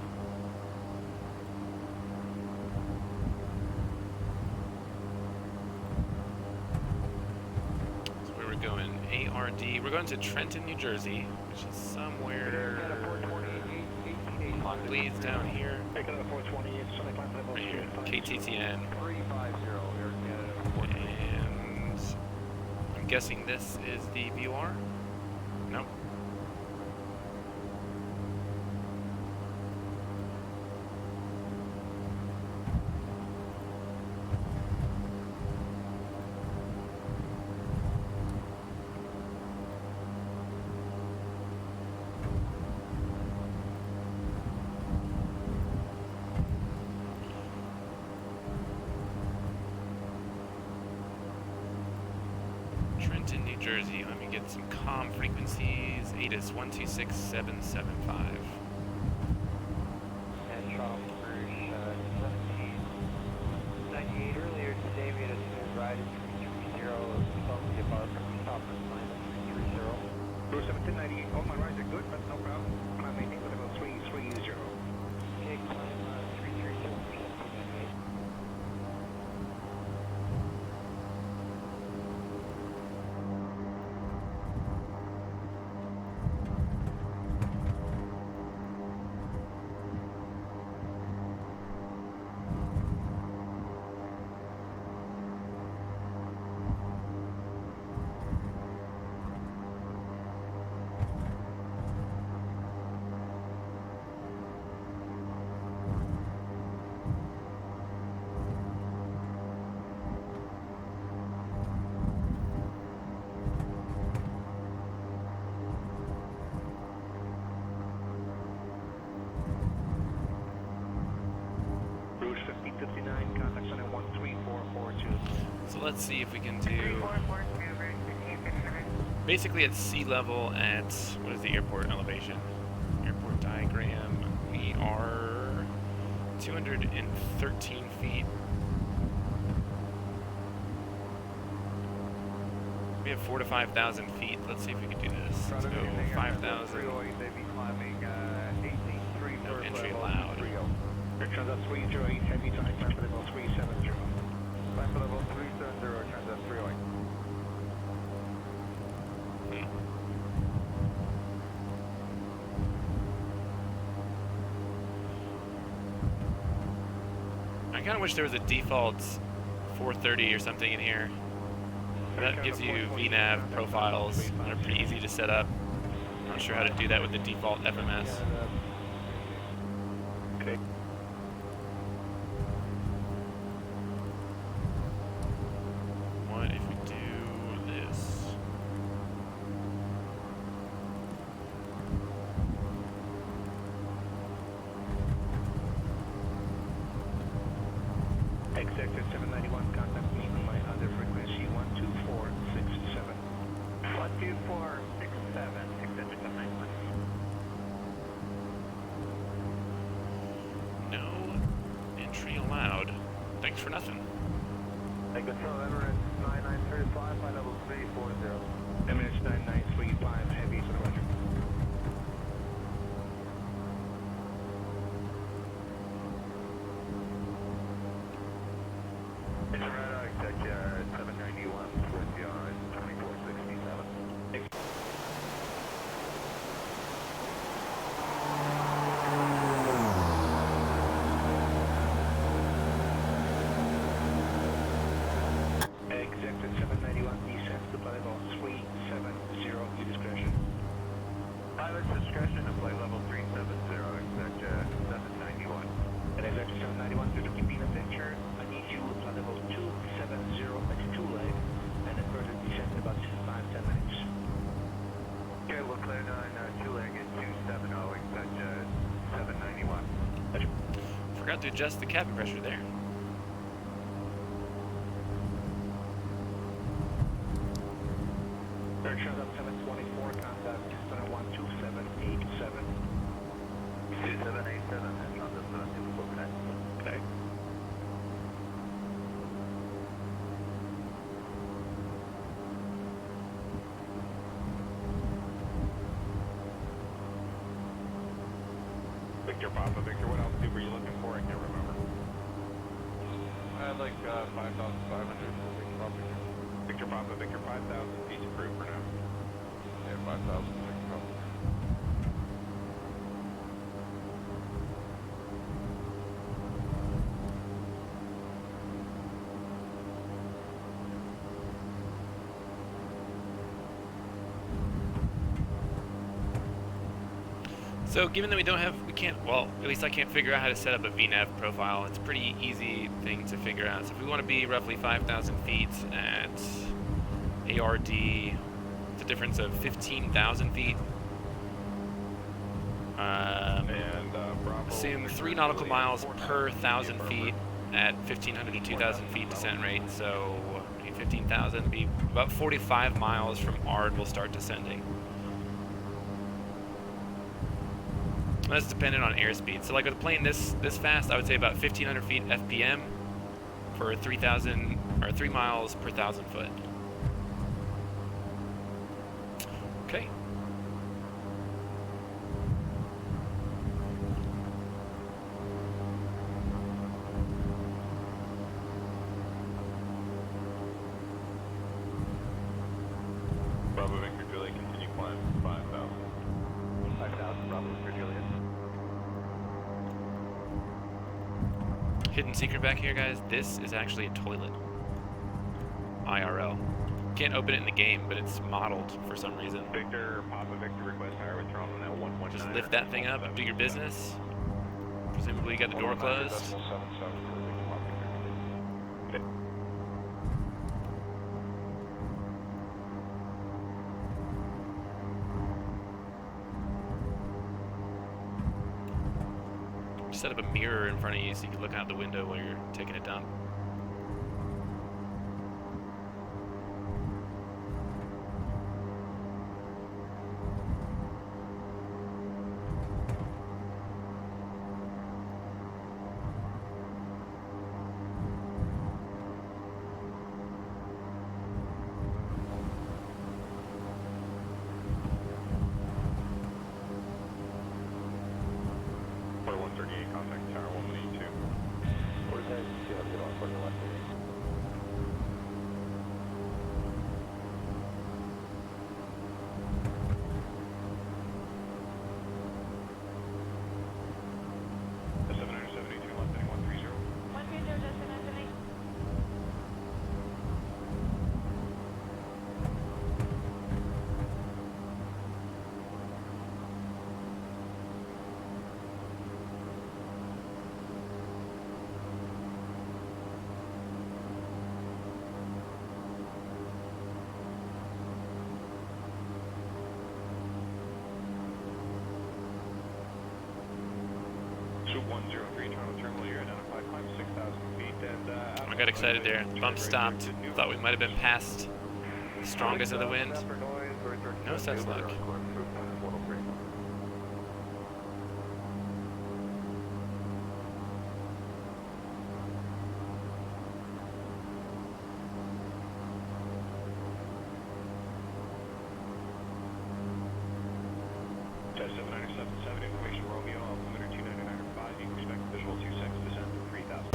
So where we're going? ARD. We're going to Trenton, New Jersey, which is somewhere. Clock bleeds down here. Air Canada 428, Sonic Land level Right here. 350. KTTN. 350, Air Canada And I'm guessing this is the VOR? Nope. Trenton, New Jersey. Let me get some comm frequencies. ATIS 126775. And Charles Rouge 1798, earlier today we had a smooth ride at 330, slightly above top of minus 330. Rouge 1798, all my rides are good, but no problem. I'm maintaining level 330. let's see if we can do... Basically at sea level at... What is the airport elevation? Airport diagram. We are 213 feet. We have 4,000 to 5,000 feet. Let's see if we can do this. Let's go 5,000. No entry allowed. Transit 308, heavy to climb for level 370. Climb for level 370, transit 308. I kind of wish there was a default 430 or something in here. That gives you VNAV profiles that are pretty easy to set up. I'm not sure how to do that with the default FMS. Okay. What if we do this? Executive 791, contact me on my other frequency 12467. 12467, extension 791. No entry allowed. Thanks for nothing. Control Emirates 9935, flight level 340. Emirates 9935, heavy to the roger. Radar, executive 791, with your 2467. Executive 791, descent to level 370, your discretion. Pilot's discretion to flight level 370, executive 791. And Executive 791, due to keeping adventure, I need you to level 270 at 2 leg, and then further descent in about 5-10 minutes. Okay, we'll clear 2 leg at 270, executive 791. Forgot to adjust the cabin pressure there. Air Transit 724, contact 12787. 2787, and Transit 724, connect. Okay. Victor Papa, Victor, what altitude were you looking for? I can't remember. I had like 5,500. Victor Papa, Victor, 5,000 feet approved for now. Yeah, 5,000. So given that we can't, well, at least I can't figure out how to set up a VNAV profile. It's a pretty easy thing to figure out. So if we want to be roughly 5,000 feet at ARD, it's a difference of 15,000 feet. Assume 3 nautical miles per 1,000 feet at 1,500 to 2,000 feet descent rate. So 15,000 would be about 45 miles from ARD we'll start descending. That's dependent on airspeed. So like with a plane this fast, I would say about 1,500 feet FPM for 3,000 or 3 miles per 1,000 foot. Okay. Bravo, Victor, Juliet, continue climb 5,000. 5,000, Bravo, Victor, Juliet. Hidden secret back here, guys. This is actually a toilet. IRL. Can't open it in the game, but it's modeled for some reason. Victor, Papa, Victor, request higher withdrawal on that 119. Just lift that thing up, do your business. Presumably you got the door closed. Set up a mirror in front of you so you can look out the window while you're taking a dump. 103 Toronto Terminal, you're identified, climb 6,000 feet, and I got excited there. Bump stopped. Thought we might have been past the strongest of the wind. No such luck. Test 7977, information Romeo, altimeter 299.5, you can expect visual 26, descent to 3,000.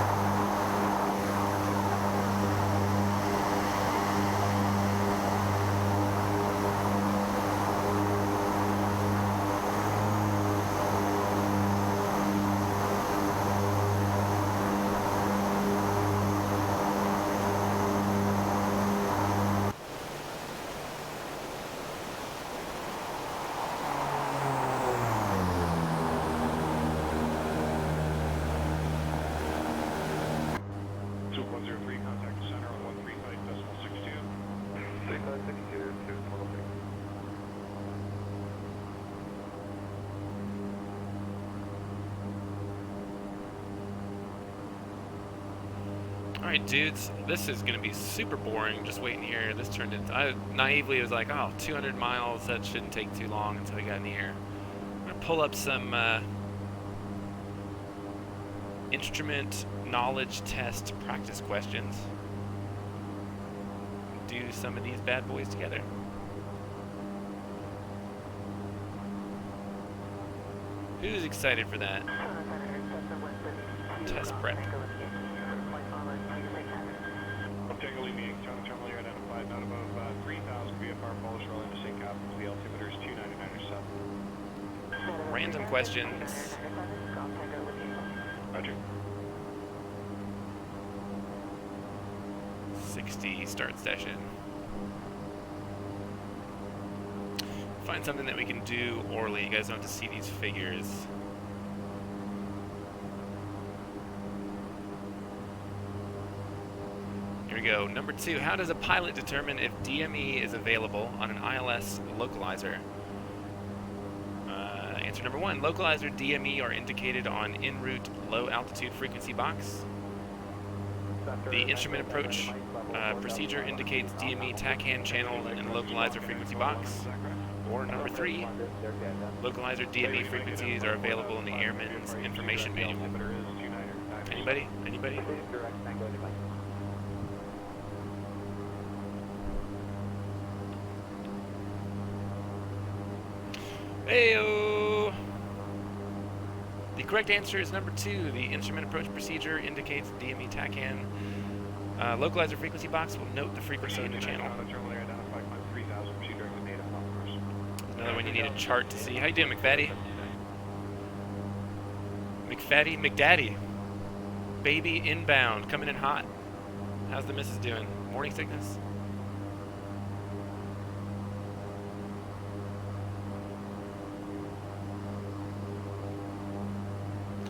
Swoop 103, contact the center on 135.62. 3562 to 103. Alright, dudes, this is gonna be super boring just waiting here. This turned into, I naively was like, oh, 200 miles, that shouldn't take too long until we got in the air. I'm gonna pull up some instrument knowledge test practice questions. Do some of these bad boys together. Who's excited for that? Test prep. Tango leaving Toronto Terminal, you're identified, not above 3,000 VFR, Polish rolling to St. Catharines, the altimeter is 299.7. Random questions. Roger. 60 start session. Find something that we can do orally. You guys don't have to see these figures. Here we go. Number 2. How does a pilot determine if DME is available on an ILS localizer? Answer number 1. Localizer DME are indicated on en route low altitude frequency box. The instrument approach procedure indicates DME TACAN channel and localizer frequency box. Or number 3, localizer DME frequencies are available in the Airman's Information Manual. Anybody? Anybody? Heyo! The correct answer is number 2. The instrument approach procedure indicates DME TACAN. Localizer frequency box will note the frequency in the channel. Another one you need a chart to see. How you doing, McFaddy? McFaddy? McDaddy. Baby inbound, coming in hot. How's the missus doing? Morning sickness?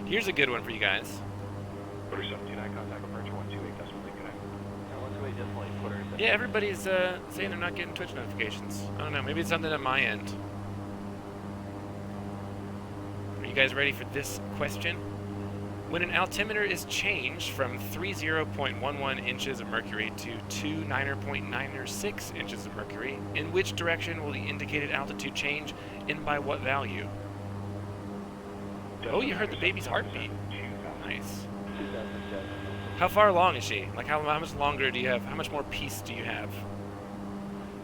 Here's a good one for you guys. Quarter 79, contact approach 128, decimal connect. Yeah, everybody's saying they're not getting Twitch notifications. I don't know, maybe it's something at my end. Are you guys ready for this question? When an altimeter is changed from 30.11 inches of mercury to 29.96 inches of mercury, in which direction will the indicated altitude change and by what value? Oh, you heard the baby's heartbeat. Nice. How far along is she? Like, how much longer do you have? How much more peace do you have?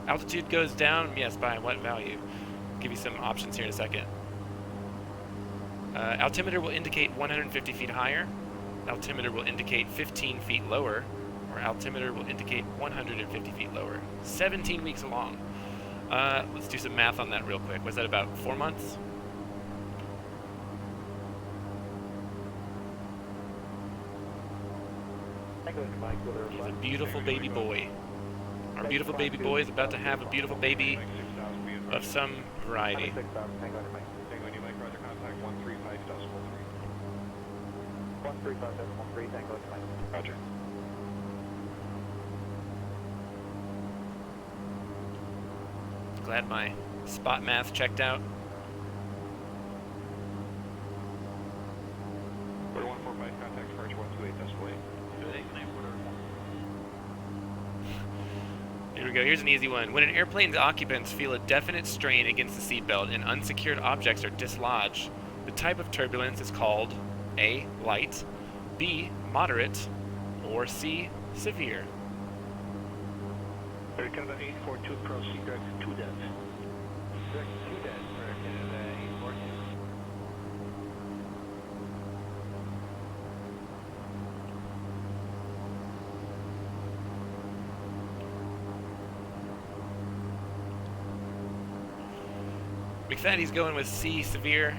Altitude goes down? Yes, by what value? I'll give you some options here in a second. Altimeter will indicate 150 feet higher. Altimeter will indicate 15 feet lower. Or altimeter will indicate 150 feet lower. 17 weeks along. Let's do some math on that real quick. Was that about 4 months? He's a beautiful baby boy. Our beautiful baby boy is about to have a beautiful baby of some variety. Roger. Glad my spot math checked out. here's an easy one. When an airplane's occupants feel a definite strain against the seatbelt and unsecured objects are dislodged, the type of turbulence is called A. Light, B. Moderate, or C. Severe. Air Canada 842, proceed direct 2 dead. Direct 2 dead for Air Canada 842. McFaddy's going with C. Severe.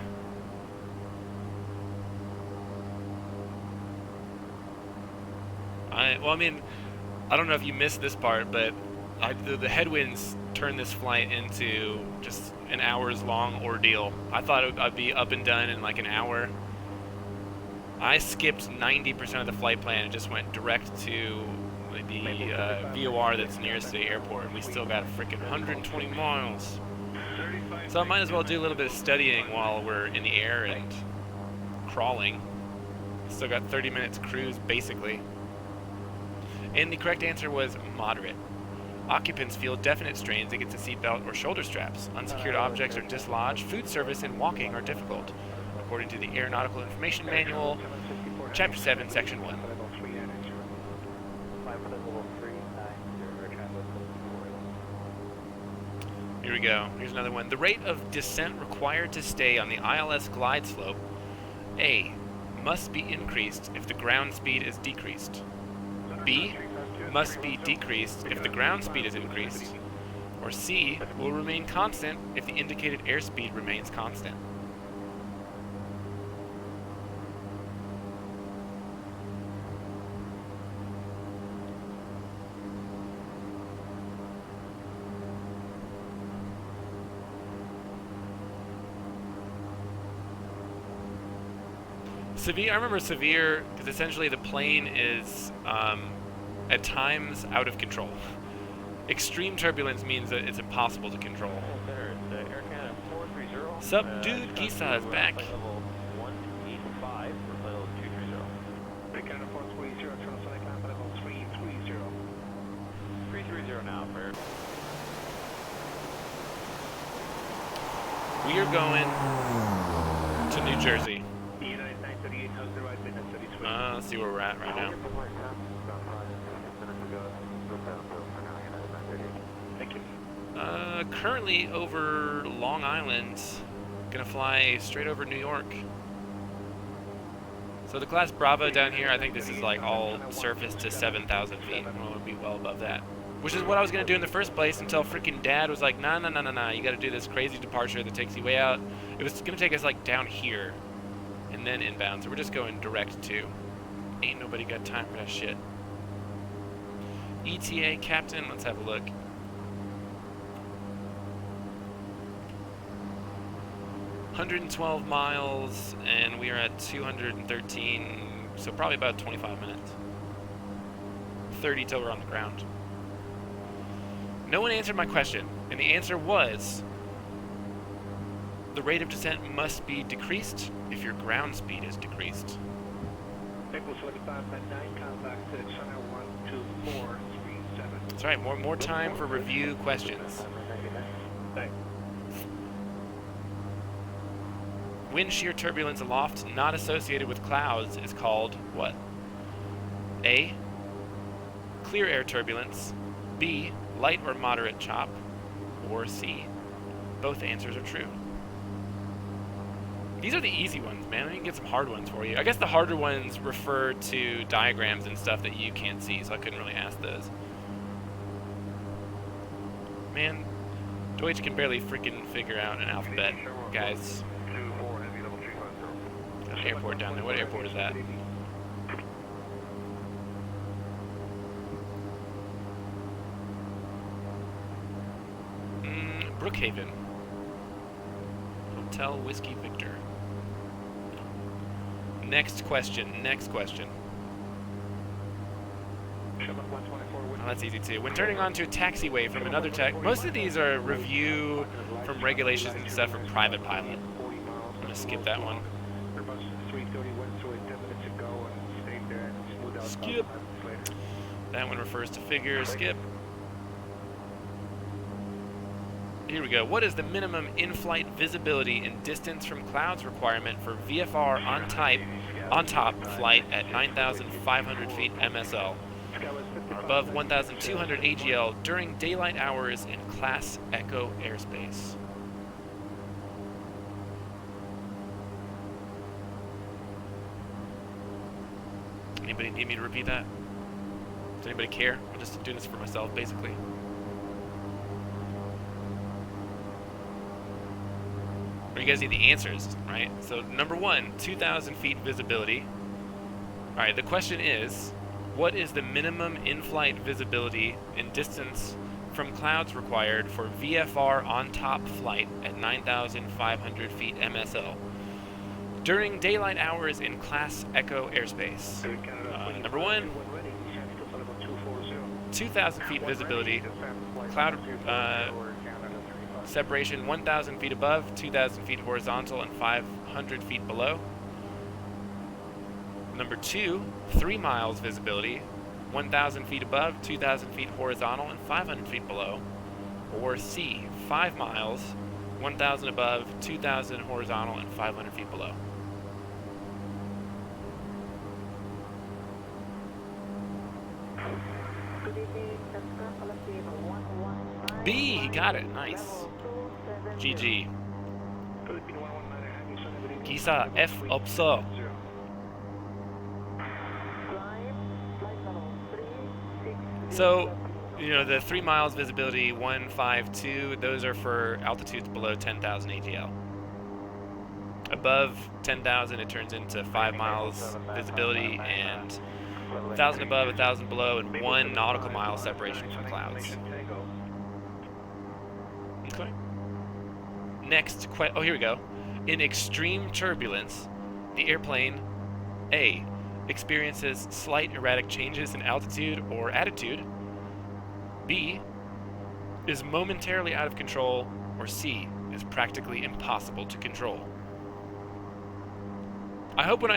I don't know if you missed this part, but the headwinds turned this flight into just an hours-long ordeal. I thought I'd be up and done in like an hour. I skipped 90% of the flight plan and just went direct to the VOR that's nearest to the airport. We still got a freaking 120 miles. So I might as well do a little bit of studying while we're in the air and crawling. Still got 30 minutes cruise, basically. And the correct answer was moderate. Occupants feel definite strains against the seatbelt or shoulder straps. Unsecured objects are dislodged. Food service and walking are difficult, according to the Aeronautical Information Manual, Chapter 7, Section 1. Here we go. Here's another one. The rate of descent required to stay on the ILS glide slope, A, must be increased if the ground speed is decreased. B, must be decreased if the ground speed is increased. Or C, will remain constant if the indicated airspeed remains constant. Severe, I remember severe because essentially the plane is at times out of control. Extreme turbulence means that it's impossible to control. Subdued Gisa is back. Level 185 for level 230. Air Canada 430, transonic climb level 330. 330 now for. We are going to New Jersey. United 938, how's the right minute 33? Let's see where we're at right now. Thank you. Currently over Long Island. Gonna fly straight over New York. So the class Bravo down here, I think this is like all surface to 7,000 feet. We'll be well above that. Which is what I was gonna do in the first place until freaking Dad was like, nah, you gotta do this crazy departure that takes you way out. It was gonna take us like down here and then inbound, so we're just going direct to. Ain't nobody got time for that shit. ETA captain, let's have a look. $112 miles, and we are at 213, so probably about 25 minutes. 30 till we're on the ground. No one answered my question, and the answer was the rate of descent must be decreased if your ground speed is decreased. That's right, more time for review questions. Wind shear turbulence aloft not associated with clouds is called what? A, clear air turbulence, B, light or moderate chop, or C, both answers are true. These are the easy ones, man. I can get some hard ones for you. I guess the harder ones refer to diagrams and stuff that you can't see, so I couldn't really ask those. Man, Deutsch can barely freaking figure out an alphabet, guys. There's an airport down there. What airport is that? Brookhaven. Hotel Whiskey Victor. Next question. Oh, that's easy too. When turning onto a taxiway from another most of these are review from regulations and stuff from private pilot. I'm gonna skip that one. Skip. That one refers to figures. Skip. here we go. What is the minimum in-flight visibility and distance from clouds requirement for VFR on top flight at 9,500 feet MSL, or above 1,200 AGL during daylight hours in Class Echo airspace? Anybody need me to repeat that? Does anybody care? I'm just doing this for myself, basically. Or you guys need the answers, right? So number one, 2,000 feet visibility. All right, the question is, what is the minimum in-flight visibility and distance from clouds required for VFR on top flight at 9,500 feet MSL during daylight hours in Class Echo airspace? Number one, 2,000 feet visibility, cloud separation 1,000 feet above, 2,000 feet horizontal, and 500 feet below. Number two, 3 miles visibility, 1,000 feet above, 2,000 feet horizontal, and 500 feet below. Or C, 5 miles, 1,000 above, 2,000 horizontal, and 500 feet below. B, he got it. Nice. GG. Gisa F 없어. So, you know, the 3 miles visibility, 152, those are for altitudes below 10,000 AGL. Above 10,000, it turns into 5 miles visibility, and 1,000 above, 1,000 below, and 1 nautical mile separation from clouds. Okay. Next oh, here we go. In extreme turbulence, the airplane A, experiences slight erratic changes in altitude or attitude, B, is momentarily out of control, or C, is practically impossible to control. I hope when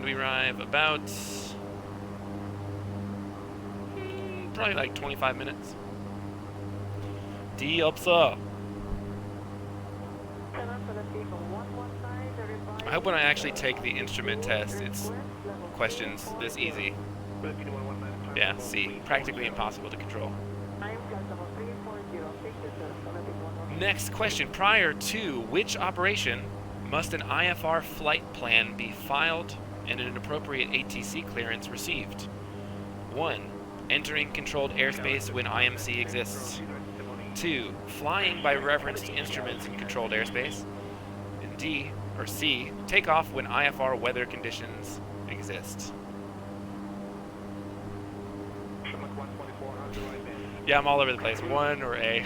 do we arrive? About probably like 25 minutes. D 없어. I hope when I actually take the instrument test, it's questions this easy. Yeah, C. Practically impossible to control. Next question. Prior to which operation must an IFR flight plan be filed and an appropriate ATC clearance received? 1. Entering controlled airspace when IMC exists. 2. Flying by reference to instruments in controlled airspace. And D, or C, takeoff when IFR weather conditions exist. Yeah, I'm all over the place. 1 or A.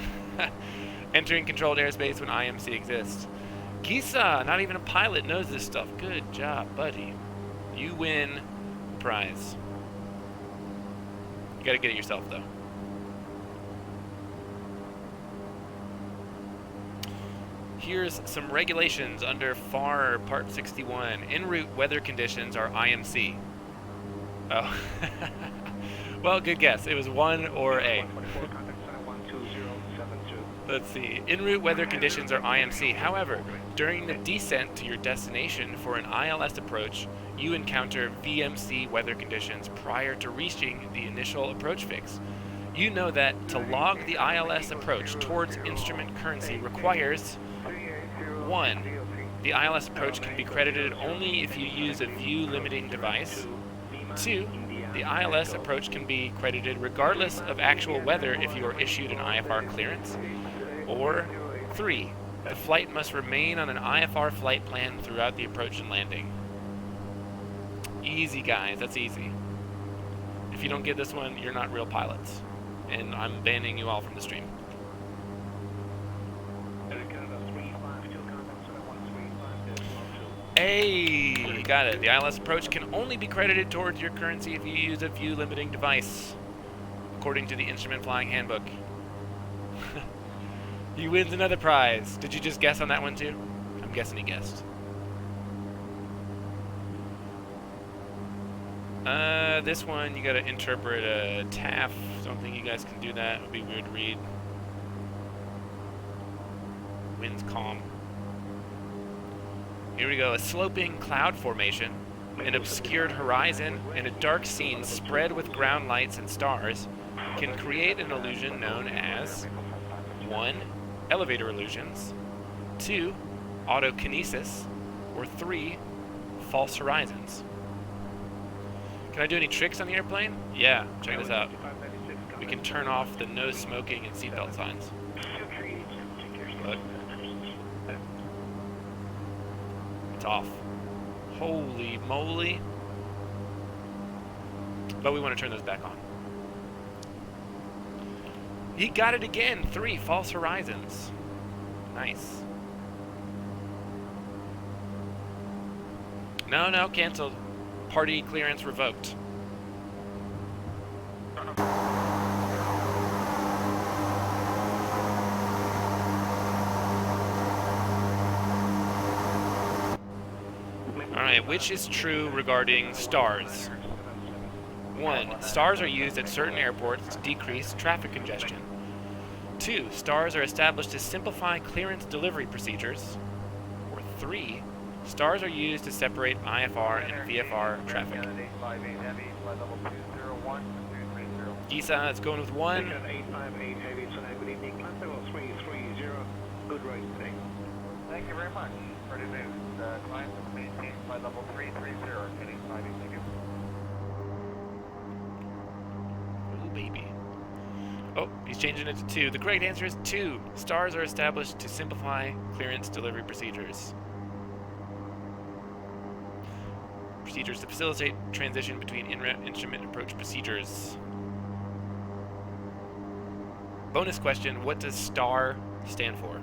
Entering controlled airspace when IMC exists. Gisa, not even a pilot, knows this stuff. Good job, buddy. You win the prize. You gotta get it yourself, though. Here's some regulations under FAR Part 61. En route weather conditions are IMC. Oh. Well, good guess. It was 1 or A. Let's see. En route weather conditions are IMC. However, during the descent to your destination for an ILS approach, you encounter VMC weather conditions prior to reaching the initial approach fix. You know that to log the ILS approach towards instrument currency requires 1. The ILS approach can be credited only if you use a view limiting device. 2. The ILS approach can be credited regardless of actual weather if you are issued an IFR clearance. Or 3. The flight must remain on an IFR flight plan throughout the approach and landing. Easy, guys. That's easy. If you don't get this one, you're not real pilots. And I'm banning you all from the stream. Hey, got it. The ILS approach can only be credited towards your currency if you use a view limiting device, according to the Instrument Flying Handbook. He wins another prize. Did you just guess on that one too? I'm guessing he guessed. This one you gotta interpret a TAF. Don't think you guys can do that. It would be weird to read. Wind's calm. Here we go. A sloping cloud formation, an obscured horizon, and a dark scene spread with ground lights and stars can create an illusion known as 1. Elevator illusions, 2. Autokinesis, or 3. False horizons. Can I do any tricks on the airplane? Yeah, check this out. We can turn off the no smoking and seatbelt signs. Look. It's off. Holy moly. But we want to turn those back on. He got it again. 3 false horizons. Nice. No, canceled. Party clearance revoked. Alright, which is true regarding stars? 1. Stars are used at certain airports to decrease traffic congestion. 2. Stars are established to simplify clearance delivery procedures. Or 3. Stars are used to separate IFR and VFR traffic. Gisa is going with 1. 858 heavy, good evening. Climb level 330. Good right, thanks. Thank you very much. Pretty news. Climb to maintain flight level 330. Heading 58, thank you. Ooh, baby. Oh, he's changing it to 2. The correct answer is 2. Stars are established to simplify clearance delivery procedures. Procedures to facilitate transition between instrument approach procedures. Bonus question, what does STAR stand for?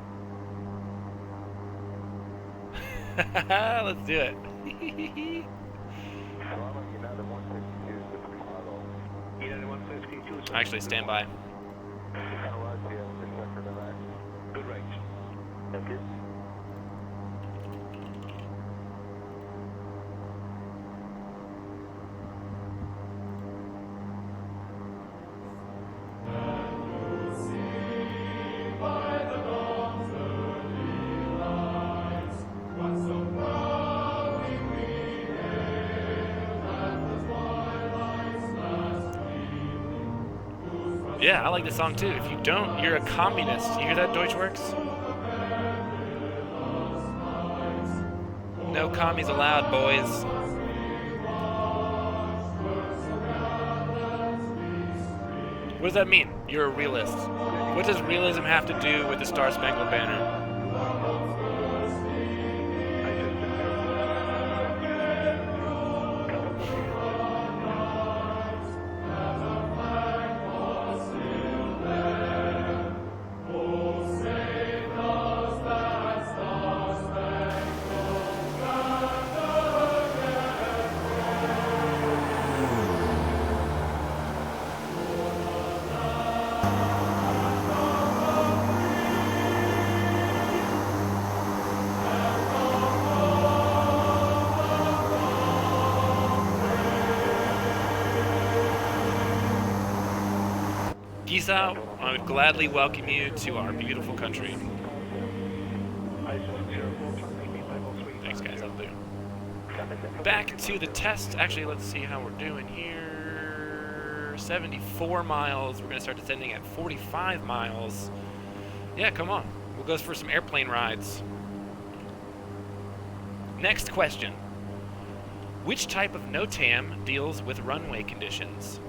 Let's do it. Actually, stand by. Good right. Thank you. Yeah, I like this song too. If you don't, you're a communist. You hear that, Deutschworks? No commies allowed, boys. What does that mean? You're a realist. What does realism have to do with the Star Spangled Banner? Gisa, I would gladly welcome you to our beautiful country. Thanks, guys, out there. Back to the test. Actually, let's see how we're doing here. 74 miles. We're going to start descending at 45 miles. Yeah, come on. We'll go for some airplane rides. Next question. Which type of NOTAM deals with runway conditions?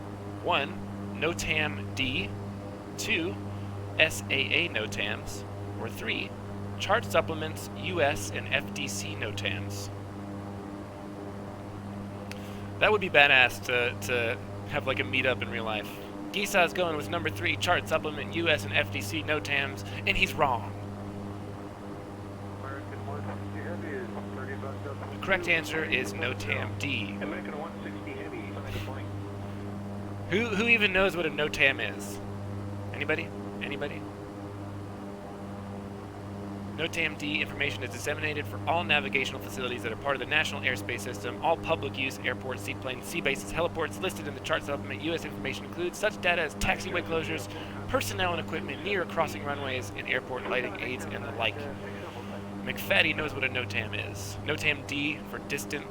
1. NOTAM D, 2. SAA NOTAMs, or 3. Chart supplements, US and FDC NOTAMs. That would be badass to have like a meetup in real life. Gisa's going with number 3, chart supplement, US and FDC NOTAMs, and he's wrong. The correct answer is NOTAM D. American 160 heavy, flying. Who even knows what a NOTAM is? Anybody? Anybody? NOTAM-D information is disseminated for all navigational facilities that are part of the National Airspace System. All public use airports, seaplanes, sea bases, heliports listed in the chart supplement. U.S. information includes such data as taxiway closures, personnel and equipment near or crossing runways, and airport lighting aids and the like. McFaddy knows what a NOTAM is. NOTAM-D for distant.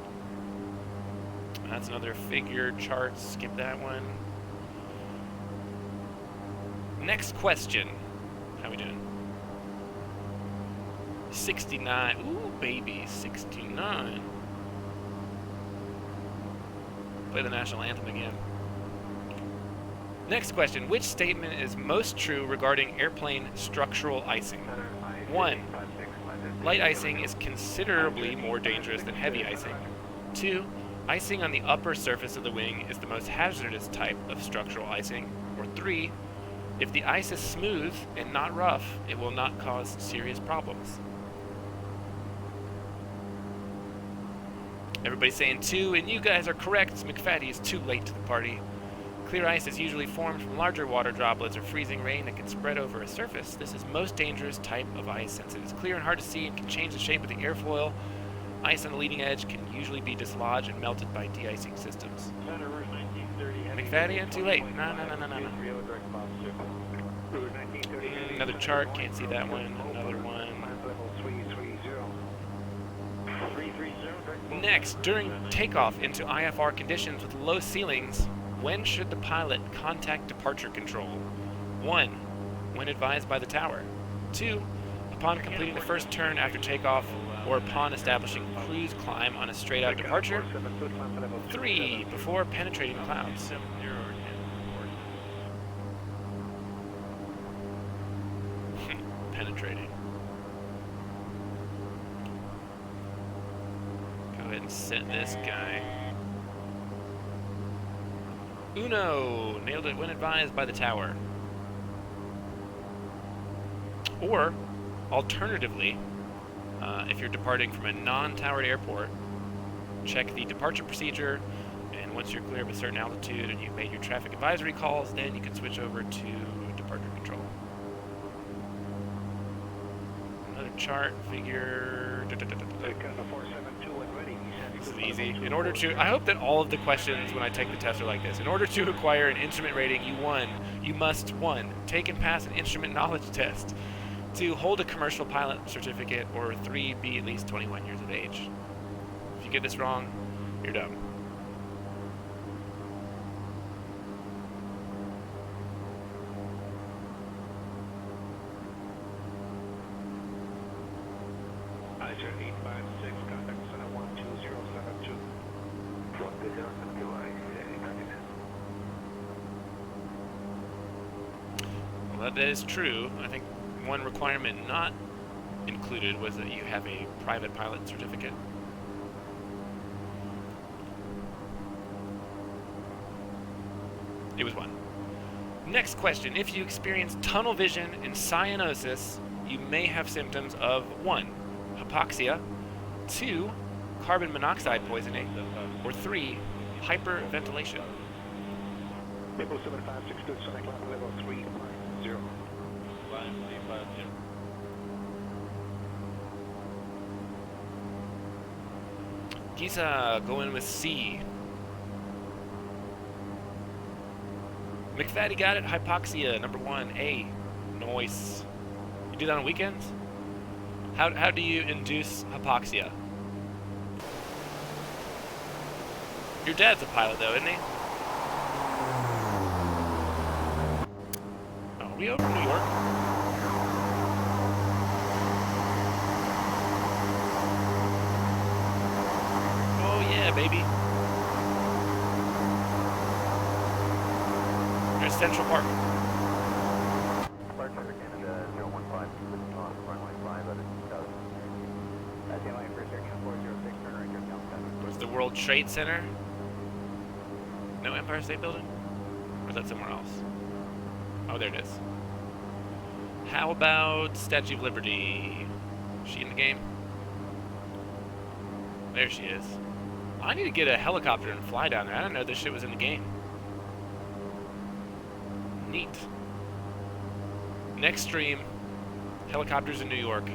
That's another figure chart. Skip that one. Next question. How we doing? 69. Ooh, baby. 69. Play the national anthem again. Next question. Which statement is most true regarding airplane structural icing? 1. Light icing is considerably more dangerous than heavy icing. 2. Icing on the upper surface of the wing is the most hazardous type of structural icing. Or 3. If the ice is smooth and not rough, it will not cause serious problems. Everybody's saying 2, and you guys are correct. McFaddy is too late to the party. Clear ice is usually formed from larger water droplets or freezing rain that can spread over a surface. This is most dangerous type of ice since it is clear and hard to see and can change the shape of the airfoil. Ice on the leading edge can usually be dislodged and melted by de-icing systems. McFaddy, I'm too late. No. Another chart, can't see that one. Another one. Next, during takeoff into IFR conditions with low ceilings, when should the pilot contact departure control? 1. When advised by the tower. 2. Upon completing the first turn after takeoff or upon establishing cruise climb on a straight-out departure. 3. Before penetrating clouds. Penetrating. Go ahead and set this guy. Uno! Nailed it when advised by the tower. Or, alternatively, if you're departing from a non-towered airport, check the departure procedure, and once you're clear of a certain altitude and you've made your traffic advisory calls, then you can switch over to departure control. Another chart, figure... This is easy. In order to, I hope that all of the questions when I take the test are like this. In order to acquire an instrument rating, you must 1. Take and pass an instrument knowledge test. 2. Hold a commercial pilot certificate. Or 3. Be at least 21 years of age. If you get this wrong, you're dumb. Well, that is true. I think one requirement not included was that you have a private pilot certificate. It was 1. Next question. If you experience tunnel vision and cyanosis, you may have symptoms of 1. Hypoxia, 2. Carbon monoxide poisoning, or 3. Hyperventilation. Maple 7562, Sonic Line level 350. Giza going with C. McFaddy got it. Hypoxia, number 1. A. Noise. You do that on weekends? How do you induce hypoxia? Your dad's a pilot, though, isn't he? Oh, are we over New York? Oh, yeah, baby. There's Central Park. Departure Canada 015, on runway 5 out of 2000. That's the line for section 406, turn right, turn down 7. Where's the World Trade Center? No Empire State Building? Or is that somewhere else? Oh, there it is. How about Statue of Liberty? Is she in the game? There she is. I need to get a helicopter and fly down there. I didn't know this shit was in the game. Neat. Next stream, helicopters in New York.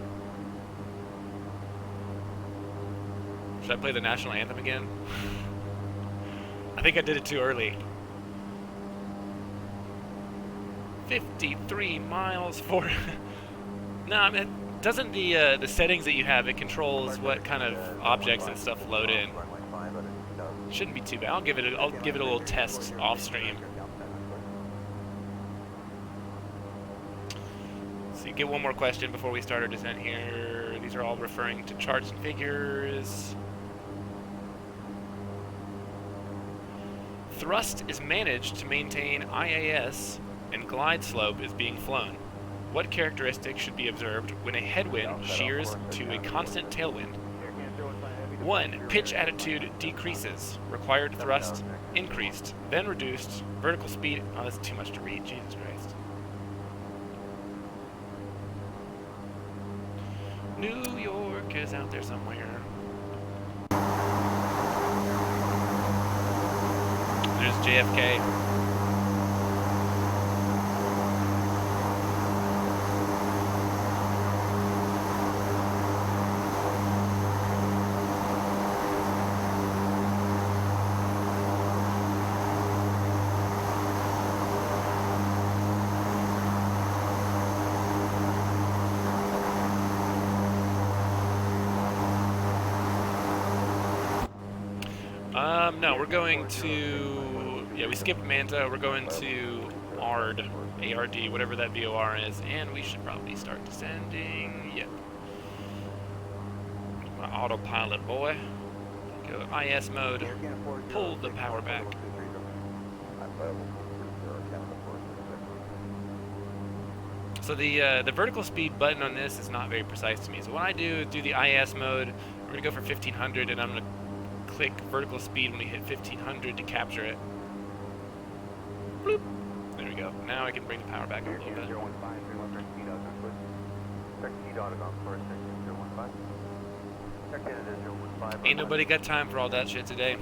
Should I play the national anthem again? I think I did it too early. 53 miles for... No, I mean, doesn't the settings that you have, it controls what kind of objects and stuff load in. Shouldn't be too bad. I'll give it a little test off stream. So you get one more question before we start our descent here. These are all referring to charts and figures. Thrust is managed to maintain IAS and glide slope is being flown. What characteristics should be observed when a headwind shears to a constant tailwind? 1. Pitch attitude decreases. Required thrust increased, then reduced. Vertical speed... Oh, that's too much to read. Jesus Christ. New York is out there somewhere. There's JFK. No, we're going to... Yeah, we skipped Manta. We're going to ARD, A-R-D, whatever that VOR is, and we should probably start descending. Yep. My autopilot, boy. Go IS mode. Pull the power back. So the vertical speed button on this is not very precise to me. So what I do the IS mode. We're going to go for 1500, and I'm going to click vertical speed when we hit 1500 to capture it. Bloop. There we go. Now I can bring the power back up a little bit. Ain't nobody got time for all that shit today.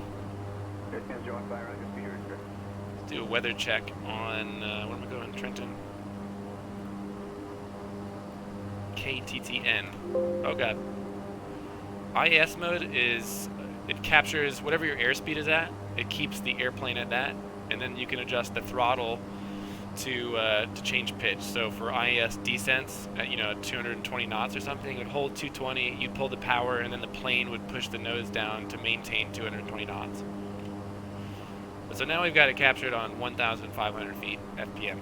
Let's do a weather check on, where am I going? Trenton. KTTN. Oh god. IS mode is... It captures whatever your airspeed is at. It keeps the airplane at that, and then you can adjust the throttle to change pitch. So for IS descents at 220 knots or something, it would hold 220. You'd pull the power, and then the plane would push the nose down to maintain 220 knots. So now we've got it captured on 1,500 feet FPM.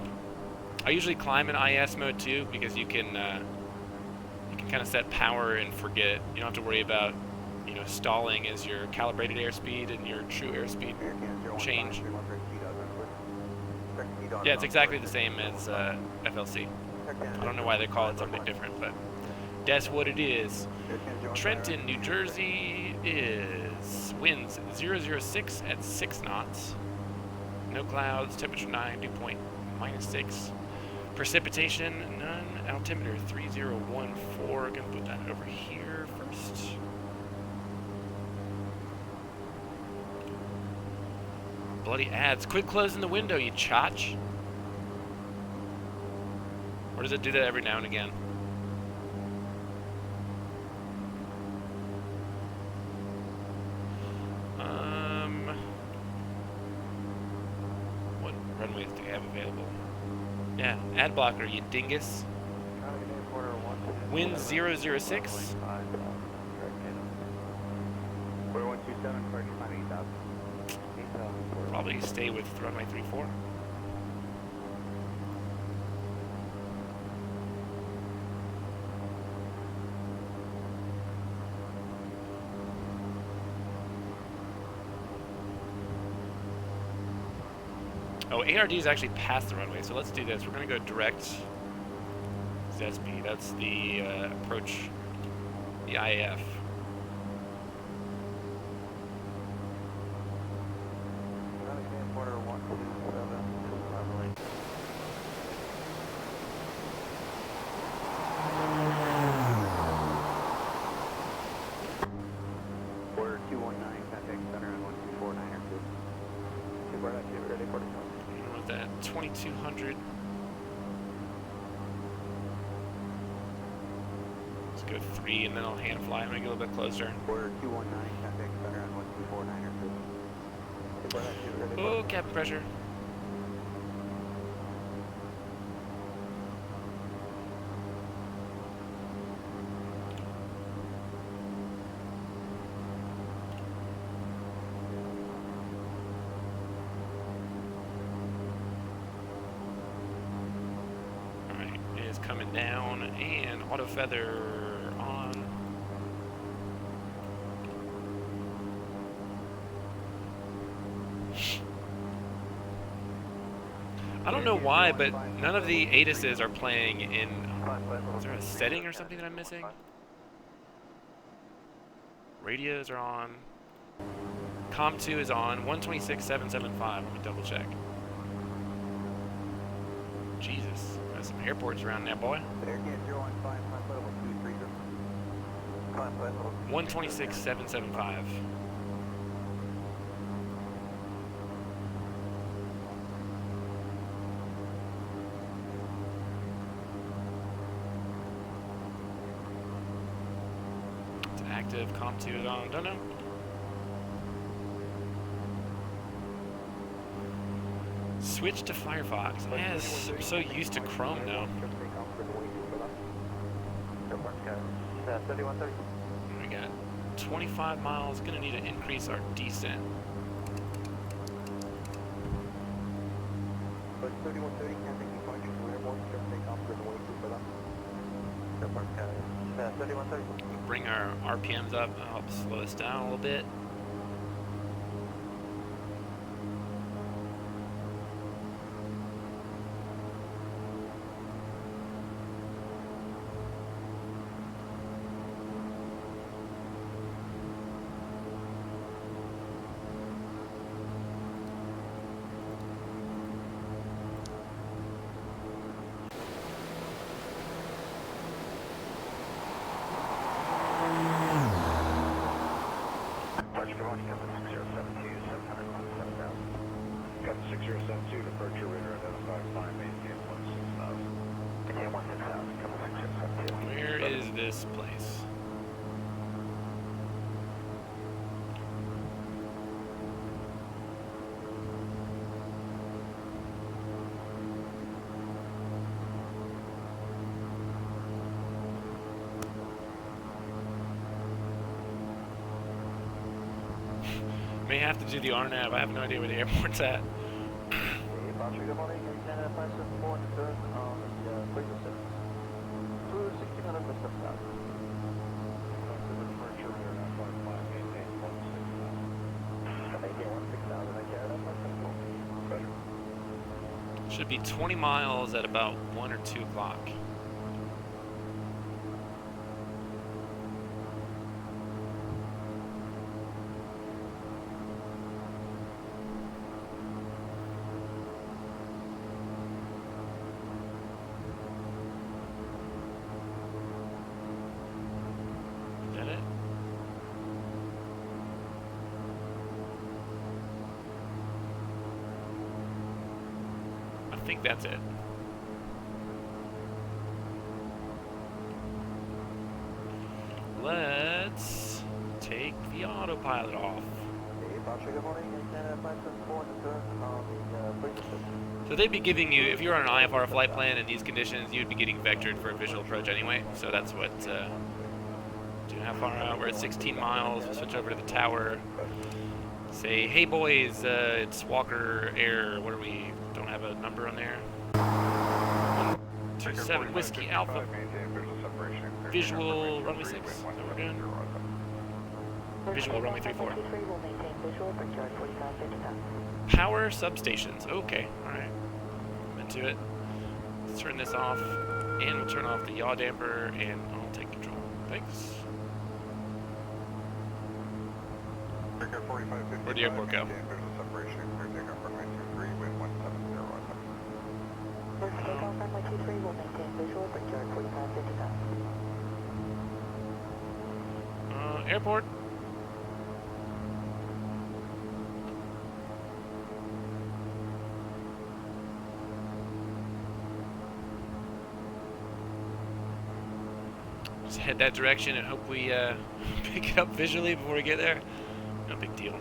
I usually climb in IS mode too because you can kind of set power and forget. You don't have to worry about stalling as your calibrated airspeed and your true airspeed change. Yeah, it's exactly the same as FLC. I don't know why they call it something different, but that's what it is. Trenton, New Jersey is winds 006 at 6 knots. No clouds, temperature 9, dew point -6. Precipitation, none. Altimeter 3014. Gonna put that over here first. Bloody ads. Quit closing the window, you chotch. Or does it do that every now and again? What runways do we have available? Yeah, ad blocker, you dingus. Wind 006. Probably stay with runway 34. Oh, ARD is actually past the runway, so let's do this. We're going to go direct ZSP. That's the approach, the IAF. With that 2200. Let's go 3, and then I'll hand fly. I'm gonna get a little bit closer. Order 219. Oh, cabin pressure. Alright, it is coming down and auto feather on. I don't know why, but none of the ATISes are playing in... Is there a setting or something that I'm missing? Radios are on. Com 2 is on. 126.775. Let me double check. Jesus. There's some airports around there, boy. 126.775. It's active. Com 2 is on. Don't know. Switch to Firefox. Yes, I'm so used to Chrome now. We got 25 miles. Gonna need to increase our descent. Bring our RPMs up. That'll help slow us down a little bit. Where is this place? May have to do the RNAV. I have no idea where the airport's at. Should be 20 miles at about 1 or 2 o'clock. Is that it? I think that's it. Let's take the autopilot off. So they'd be giving you, if you're on an IFR flight plan in these conditions, you'd be getting vectored for a visual approach anyway. So that's what, how far out? We're at 16 miles. We'll switch over to the tower. Say, hey boys, it's Walker Air. What are we? Don't have a number on there. 127 Whiskey Alpha. Visual runway 6. Is that what we're doing? Visual runway 34. Power substations. Okay, alright. I'm into it. Let's turn this off. And we'll turn off the yaw damper and I'll take control. Thanks. Where'd the airport go? Airport. Just head that direction and hope we pick it up visually before we get there. No big deal.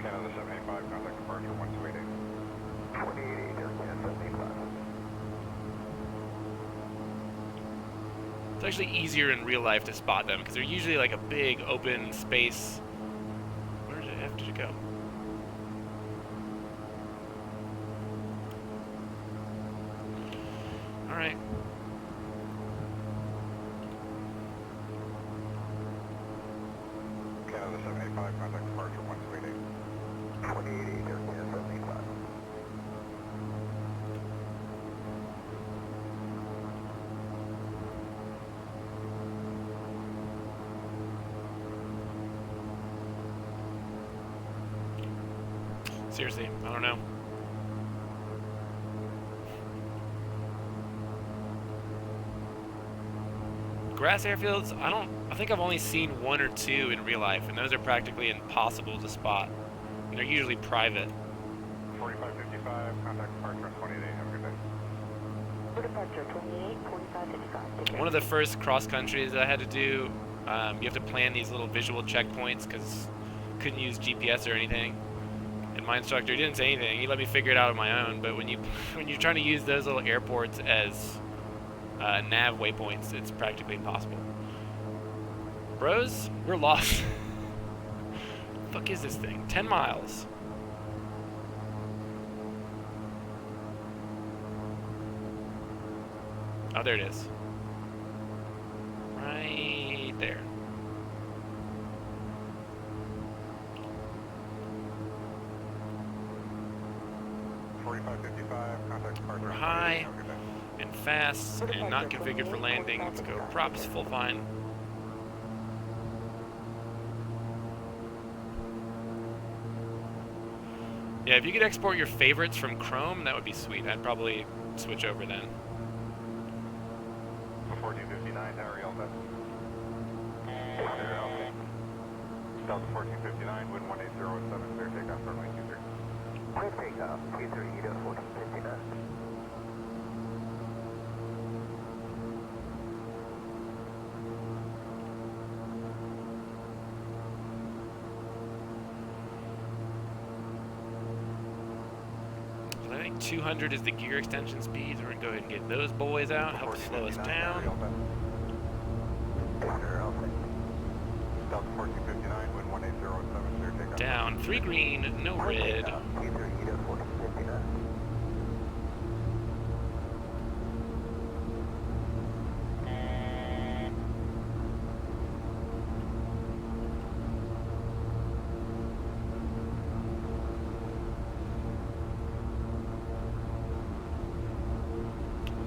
Canada 785, contact departure 1288. 2880, Canada 785. It's actually easier in real life to spot them because they're usually like a big open space. Where did it go? All right. Canada 785, contact departure 1288. 2880, Canada 785. Seriously, I don't know. Grass airfields, I think I've only seen one or two in real life, and those are practically impossible to spot. And they're usually private. 4555, contact departure 2888. Have a good day. For departure 28, 4555. Take care. One of the first cross countries that I had to do, you have to plan these little visual checkpoints because couldn't use GPS or anything. And my instructor didn't say anything. He let me figure it out on my own. But when you're trying to use those little airports as nav waypoints, it's practically impossible. Bros, we're lost. The fuck is this thing? 10 miles. Oh, there it is. Right there. We're high and fast and not configured for landing. Let's go props full fine. Yeah, if you could export your favorites from Chrome, that would be sweet. I'd probably switch over then. 1459, Ariel, Delta 1459, wind 1807, clear takeoff, runway 23. Clear takeoff, 23 to 1459. So I think 200 is the gear extension speed, so we're gonna go ahead and get those boys out, help slow us down. Delta 1459, wind 1807, clear takeoff. Down, 3 green, no red. 23 to 1459.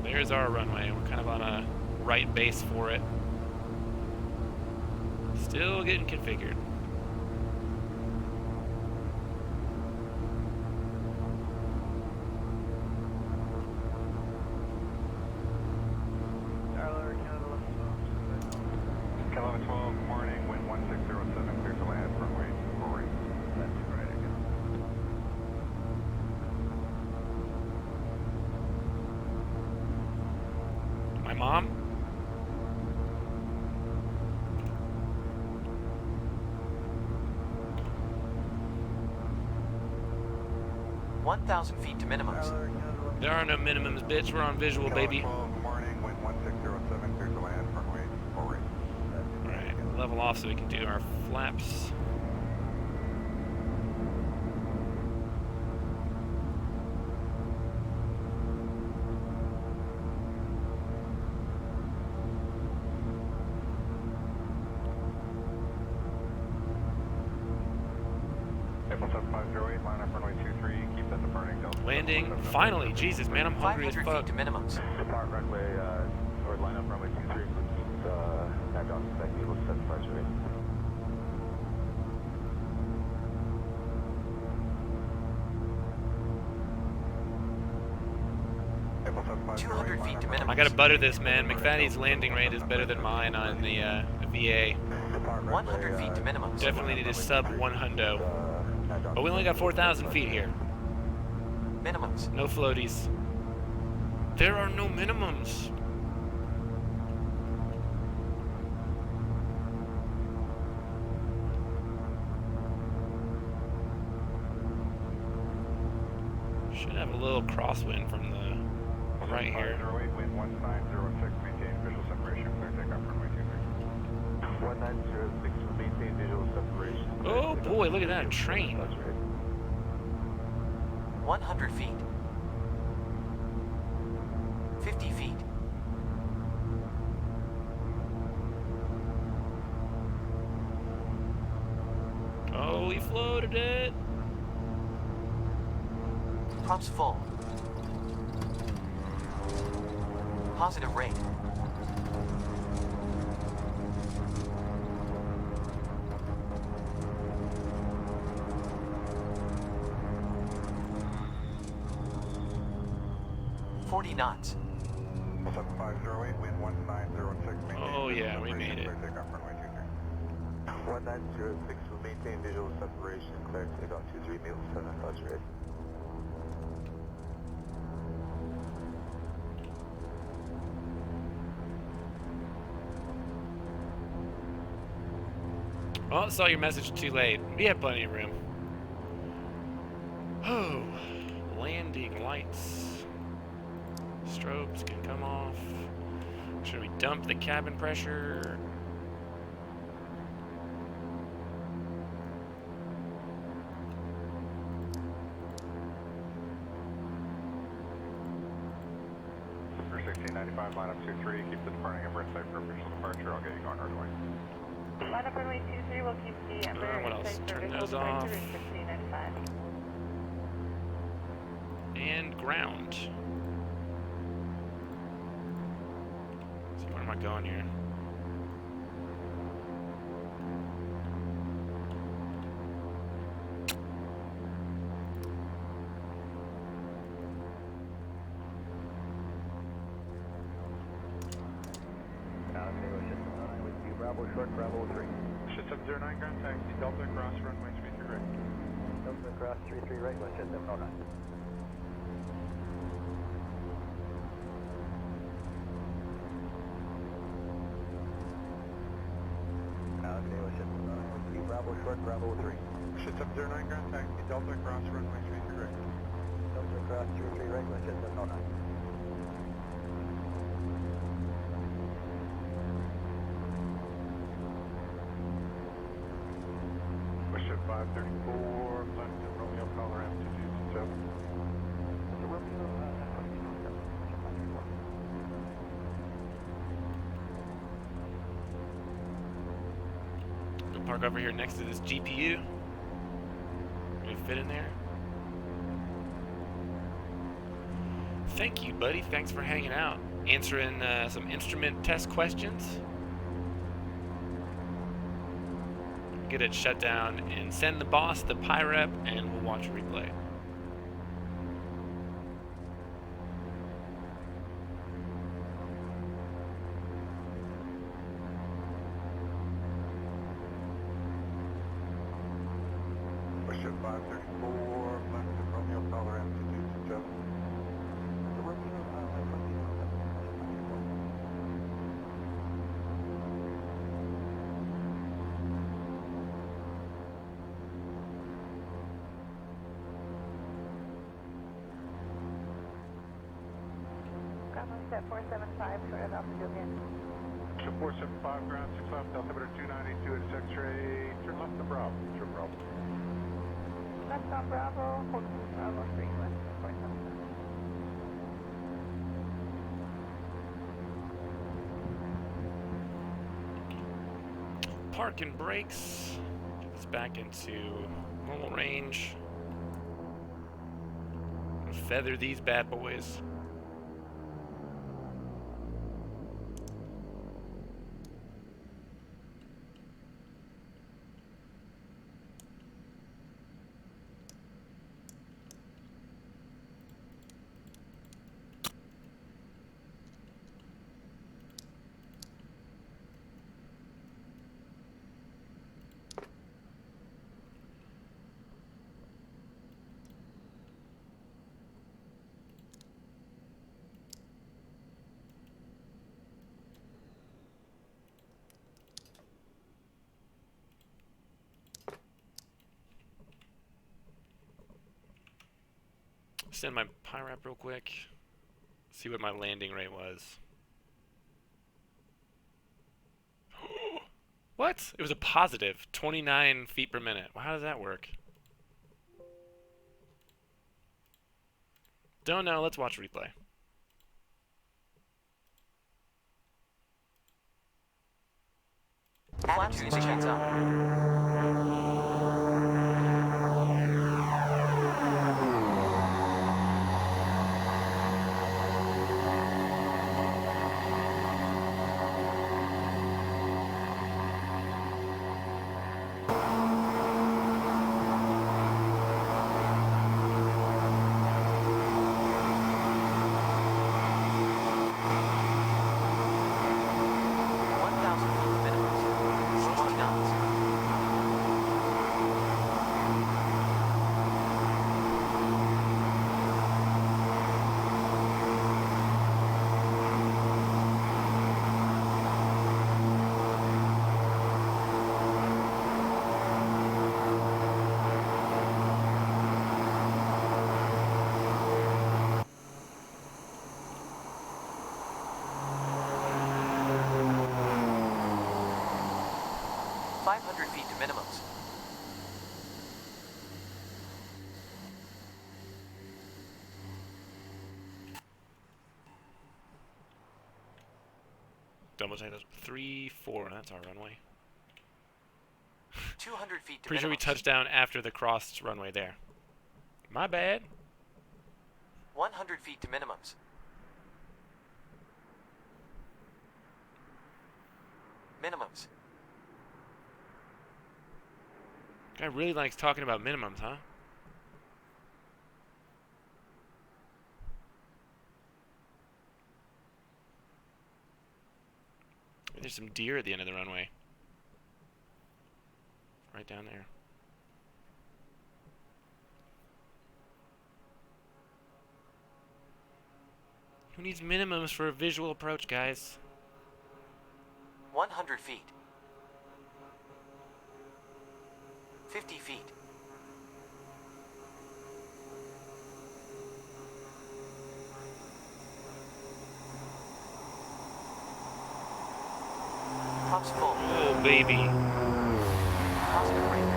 There's our runway. We're kind of on a right base for it. Still getting configured. Tyler, Canada 12, morning, wind 1607, clear to land, runway 48. that's right again. My mom? $1,000 feet to minimums. There are no minimums, bitch. We're on visual, baby. 12, morning, wind 1607, clear to land, runway 48. Alright, level off so we can do our flaps. April 7508, line up runway 23, keep that departing Delta. Landing. Finally. Jesus, man, I'm hungry as 500 fuck. feet to minimums. Depart runway, or line up runway 23, keep, back off spec, April 7508. April 7508, 200 feet to I minimums. gotta butter this, man. McFaddy's landing rate is better than mine on the VA. 100 feet to minimums. Definitely need a sub 100. But we only got 4,000 feet here. Minimums. No floaties. There are no minimums. Should have a little crosswind from the right here. 508, wind 1906, maintain visual separation, clear takeoff runway 23. 1906, maintain visual separation. Oh boy, look at that, a train. 100 feet. 50 feet. Oh, we floated it. Props full. Positive rate. $40 knots. 7508, wind 1906, maintain Oh visual yeah, we separation, made it. clear takeoff runway 23. 1906, will maintain visual separation, clear takeoff 23, meal 7 clouds red. Oh, saw your message too late. We have plenty of room. Oh, landing lights. Strobes can come off. Should we dump the cabin pressure? For 1695, line up 23, keep the departing Embraer site for official departure. I'll get you going runway. Line up runway 23, we'll keep the Embraer what else? inside Turn service. those off. 1695. And ground. So where am I going here? Bravo short, Bravo 3. Shit 709, ground taxi, Delta cross runway 33 right. Delta cross 33 right, West Jet 709. Okay, West Jet 709, Bravo short, Bravo 3. Shit 709, ground taxi, Delta cross runway 33 right. Delta cross 33 right, West Jet 709. Ship 534, left and Romeo, color M227. We'll park over here next to this GPU. Gonna fit in there. Thank you, buddy. Thanks for hanging out. Answering some instrument test questions. Get it shut down and send the boss the PIREP, and we'll watch a replay. Ship 534, left and Romeo, color M227. Set 475, short of altitude again. Ship 475, ground 6 left, altimeter 292 at X-ray, turn left to Bravo, turn Bravo. Left on Bravo, hold Bravo 3, left 475. Park and brakes. Get this back into normal range. Feather these bad boys. Send my PIRAP real quick. See what my landing rate was. What? It was a positive 29 feet per minute. Well, how does that work? Don't know. Let's watch replay. Attitude change up. Minimums. Double check those. 3, 4. That's our runway. 200 feet to Pretty sure we minimums. touched down after the crossed runway there. My bad. 100 feet to minimums. Minimums. Guy really likes talking about minimums, huh? There's some deer at the end of the runway. Right down there. Who needs minimums for a visual approach, guys? 100 feet. 50 feet. Pumps full. Oh, baby. Positive rate.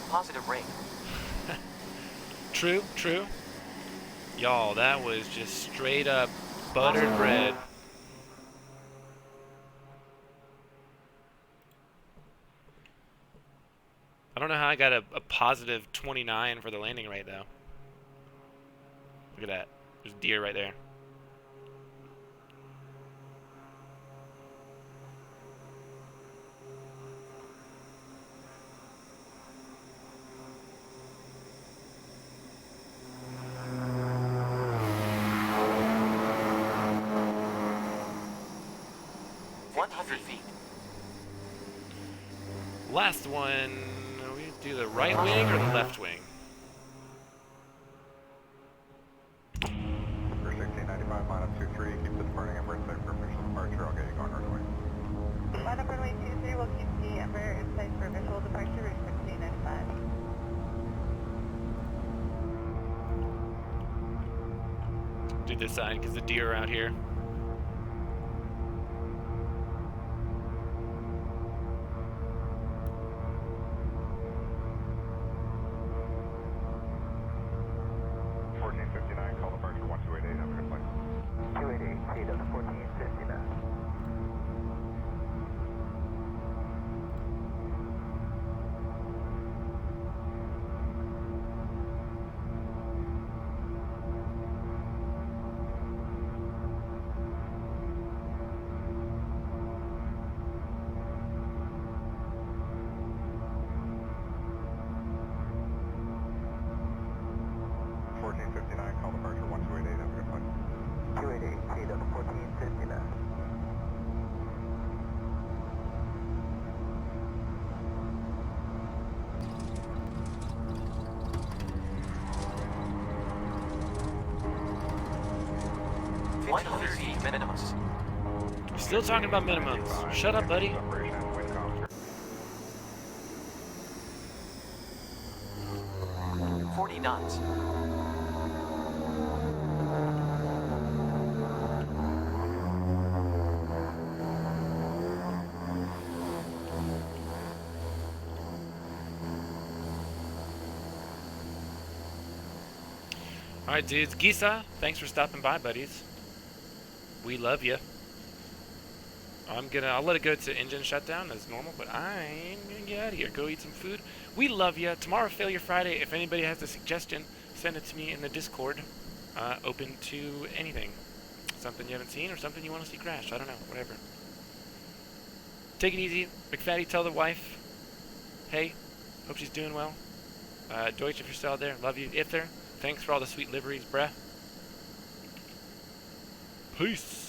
Positive rate. True, true. Y'all, that was just straight up buttered bread. I don't know how I got a positive 29 for the landing rate, though. Look at that. There's deer right there. Last one, we do the right wing or the left wing? For 1695, line up 23, keep the departing Emirates safe for official departure. I'll get you going right away. Line up runway 23, we'll keep the Embraer in place for visual departure, route 1695. Do this side because the deer are out here. Still talking about minimums. Shut up, buddy. 30 knots. Alright, dudes. Gisa, thanks for stopping by, buddies. We love you. I'll let it go to engine shutdown as normal, but I'm gonna get out of here. Go eat some food. We love you. Tomorrow, Failure Friday. If anybody has a suggestion, send it to me in the Discord. Open to anything. Something you haven't seen or something you want to see crash. I don't know. Whatever. Take it easy. McFatty, tell the wife, hey, hope she's doing well. Deutsch, if you're still out there, love you. Ither, thanks for all the sweet liveries, bruh. Peace.